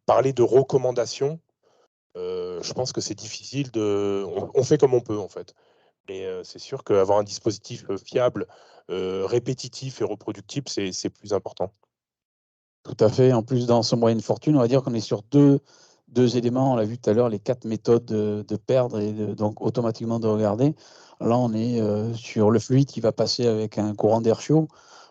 parler de recommandations, je pense que c'est difficile on fait comme on peut en fait. Mais c'est sûr qu'avoir un dispositif fiable, répétitif et reproductible, c'est plus important. Tout à fait. En plus, dans ce moyen de fortune, on va dire qu'on est sur deux éléments. On l'a vu tout à l'heure, les 4 méthodes de perdre et donc automatiquement de regarder. Là, on est sur le fluide qui va passer avec un courant d'air chaud,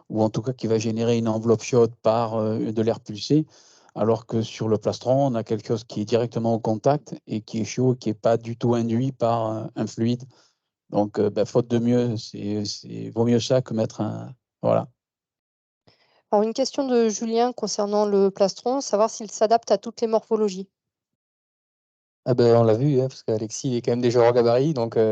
ou en tout cas qui va générer une enveloppe chaude par de l'air pulsé, alors que sur le plastron, on a quelque chose qui est directement au contact et qui est chaud, qui n'est pas du tout induit par un fluide. Donc, faute de mieux, vaut mieux ça que mettre un... Voilà. Alors, une question de Julien concernant le plastron, savoir s'il s'adapte à toutes les morphologies. Ah ben, on l'a vu, hein, parce qu'Alexis il est quand même déjà hors gabarit, donc oui,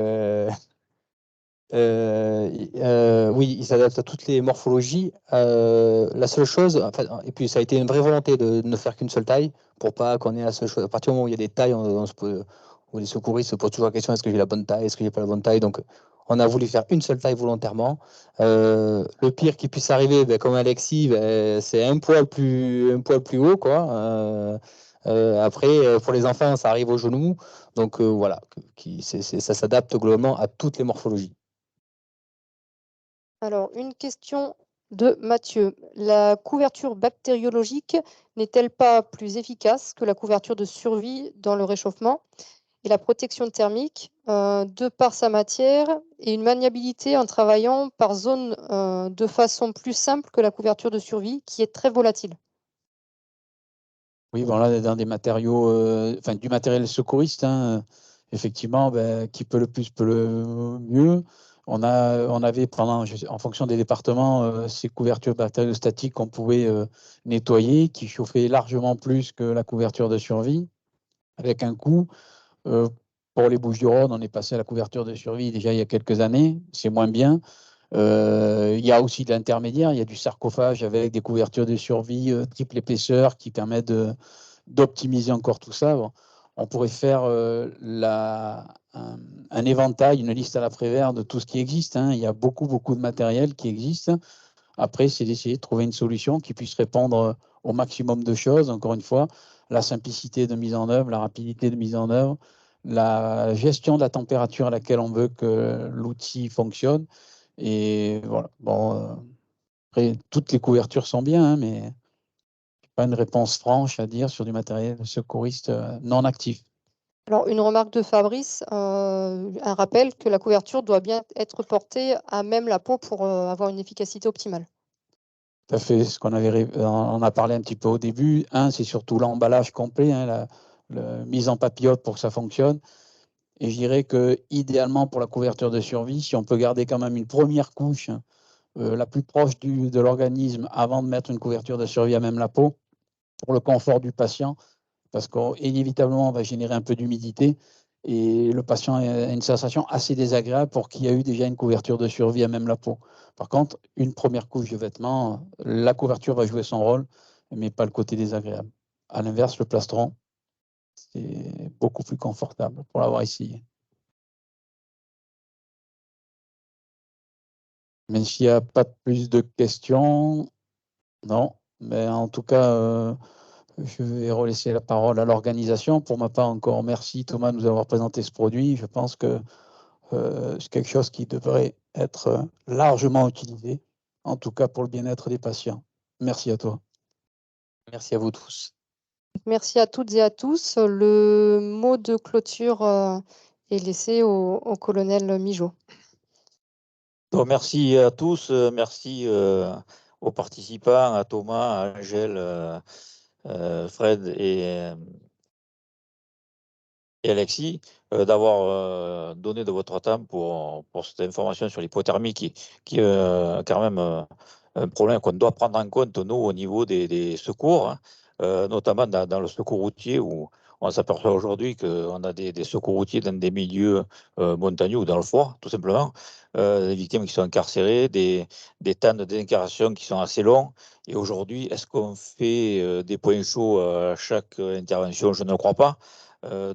il s'adapte à toutes les morphologies. La seule chose, enfin, et puis ça a été une vraie volonté de ne faire qu'une seule taille, pour pas qu'on ait la seule chose. À partir du moment où il y a des tailles, où les secouristes se posent toujours la question, est-ce que j'ai la bonne taille, est-ce que j'ai pas la bonne taille. Donc on a voulu faire une seule taille volontairement. Le pire qui puisse arriver, ben, comme Alexis, ben, c'est un poil plus haut, quoi. Après, pour les enfants, ça arrive au genou. Donc voilà, ça s'adapte globalement à toutes les morphologies. Alors, une question de Mathieu. La couverture bactériologique n'est-elle pas plus efficace que la couverture de survie dans le réchauffement et la protection thermique de par sa matière et une maniabilité en travaillant par zone de façon plus simple que la couverture de survie qui est très volatile? Oui, bon, là, dans des matériaux, enfin, du matériel secouriste, hein, effectivement, ben, qui peut le plus, peut le mieux. On avait en fonction des départements, ces couvertures bactériostatiques qu'on pouvait nettoyer, qui chauffaient largement plus que la couverture de survie, avec un coût. Pour les Bouches-du-Rhône, on est passé à la couverture de survie déjà il y a quelques années, c'est moins bien. Il y a aussi de l'intermédiaire, il y a du sarcophage avec des couvertures de survie triple épaisseur qui permettent d'optimiser encore tout ça. Bon, on pourrait faire un éventail, une liste à l'après-vert de tout ce qui existe, hein. Il y a beaucoup de matériel qui existe. Après, c'est d'essayer de trouver une solution qui puisse répondre au maximum de choses. Encore une fois, la simplicité de mise en œuvre, la rapidité de mise en œuvre, la gestion de la température à laquelle on veut que l'outil fonctionne. Et voilà. Bon, après, toutes les couvertures sont bien, hein, mais pas une réponse franche à dire sur du matériel secouriste non actif. Alors, une remarque de Fabrice, un rappel que la couverture doit bien être portée à même la peau pour avoir une efficacité optimale. Tout à fait, ce qu'on on a parlé un petit peu au début. C'est surtout l'emballage complet, hein, la mise en papillote pour que ça fonctionne. Et je dirais que idéalement pour la couverture de survie, si on peut garder quand même une première couche la plus proche de l'organisme avant de mettre une couverture de survie à même la peau, pour le confort du patient, parce qu'inévitablement on va générer un peu d'humidité et le patient a une sensation assez désagréable pour qu'il y a eu déjà une couverture de survie à même la peau. Par contre, une première couche de vêtements, la couverture va jouer son rôle, mais pas le côté désagréable. À l'inverse, le plastron, c'est beaucoup plus confortable pour l'avoir essayé. Mais s'il n'y a pas plus de questions, non. Mais en tout cas, je vais relaisser la parole à l'organisation. Pour ma part, encore merci Thomas de nous avoir présenté ce produit. Je pense que c'est quelque chose qui devrait être largement utilisé, en tout cas pour le bien-être des patients. Merci à toi. Merci à vous tous. Merci à toutes et à tous. Le mot de clôture est laissé au colonel Migeot. Donc, merci à tous, merci aux participants, à Thomas, à Angèle, Fred et Alexis, d'avoir donné de votre temps pour cette information sur l'hypothermie qui est quand même un problème qu'on doit prendre en compte, nous, au niveau des secours, hein, notamment dans le secours routier où on s'aperçoit aujourd'hui qu'on a des secours routiers dans des milieux montagneux ou dans le froid, tout simplement, des victimes qui sont incarcérées, des temps de désincarcération qui sont assez longs. Et aujourd'hui, est-ce qu'on fait des points chauds à chaque intervention? Je ne le crois pas.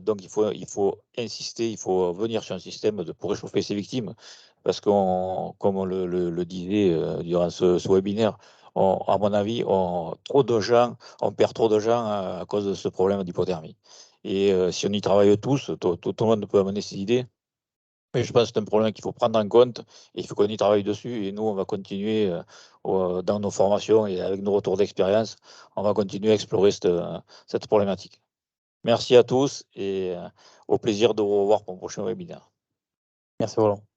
Donc il faut insister, il faut venir sur un système pour réchauffer ces victimes, parce comme on le disait durant ce webinaire, à mon avis, on perd trop de gens à cause de ce problème d'hypothermie. Et si on y travaille tous, tout le monde peut amener ses idées. Mais je pense que c'est un problème qu'il faut prendre en compte et il faut qu'on y travaille dessus. Et nous, on va continuer dans nos formations et avec nos retours d'expérience, on va continuer à explorer cette problématique. Merci à tous et au plaisir de vous revoir pour un prochain webinaire. Merci Roland.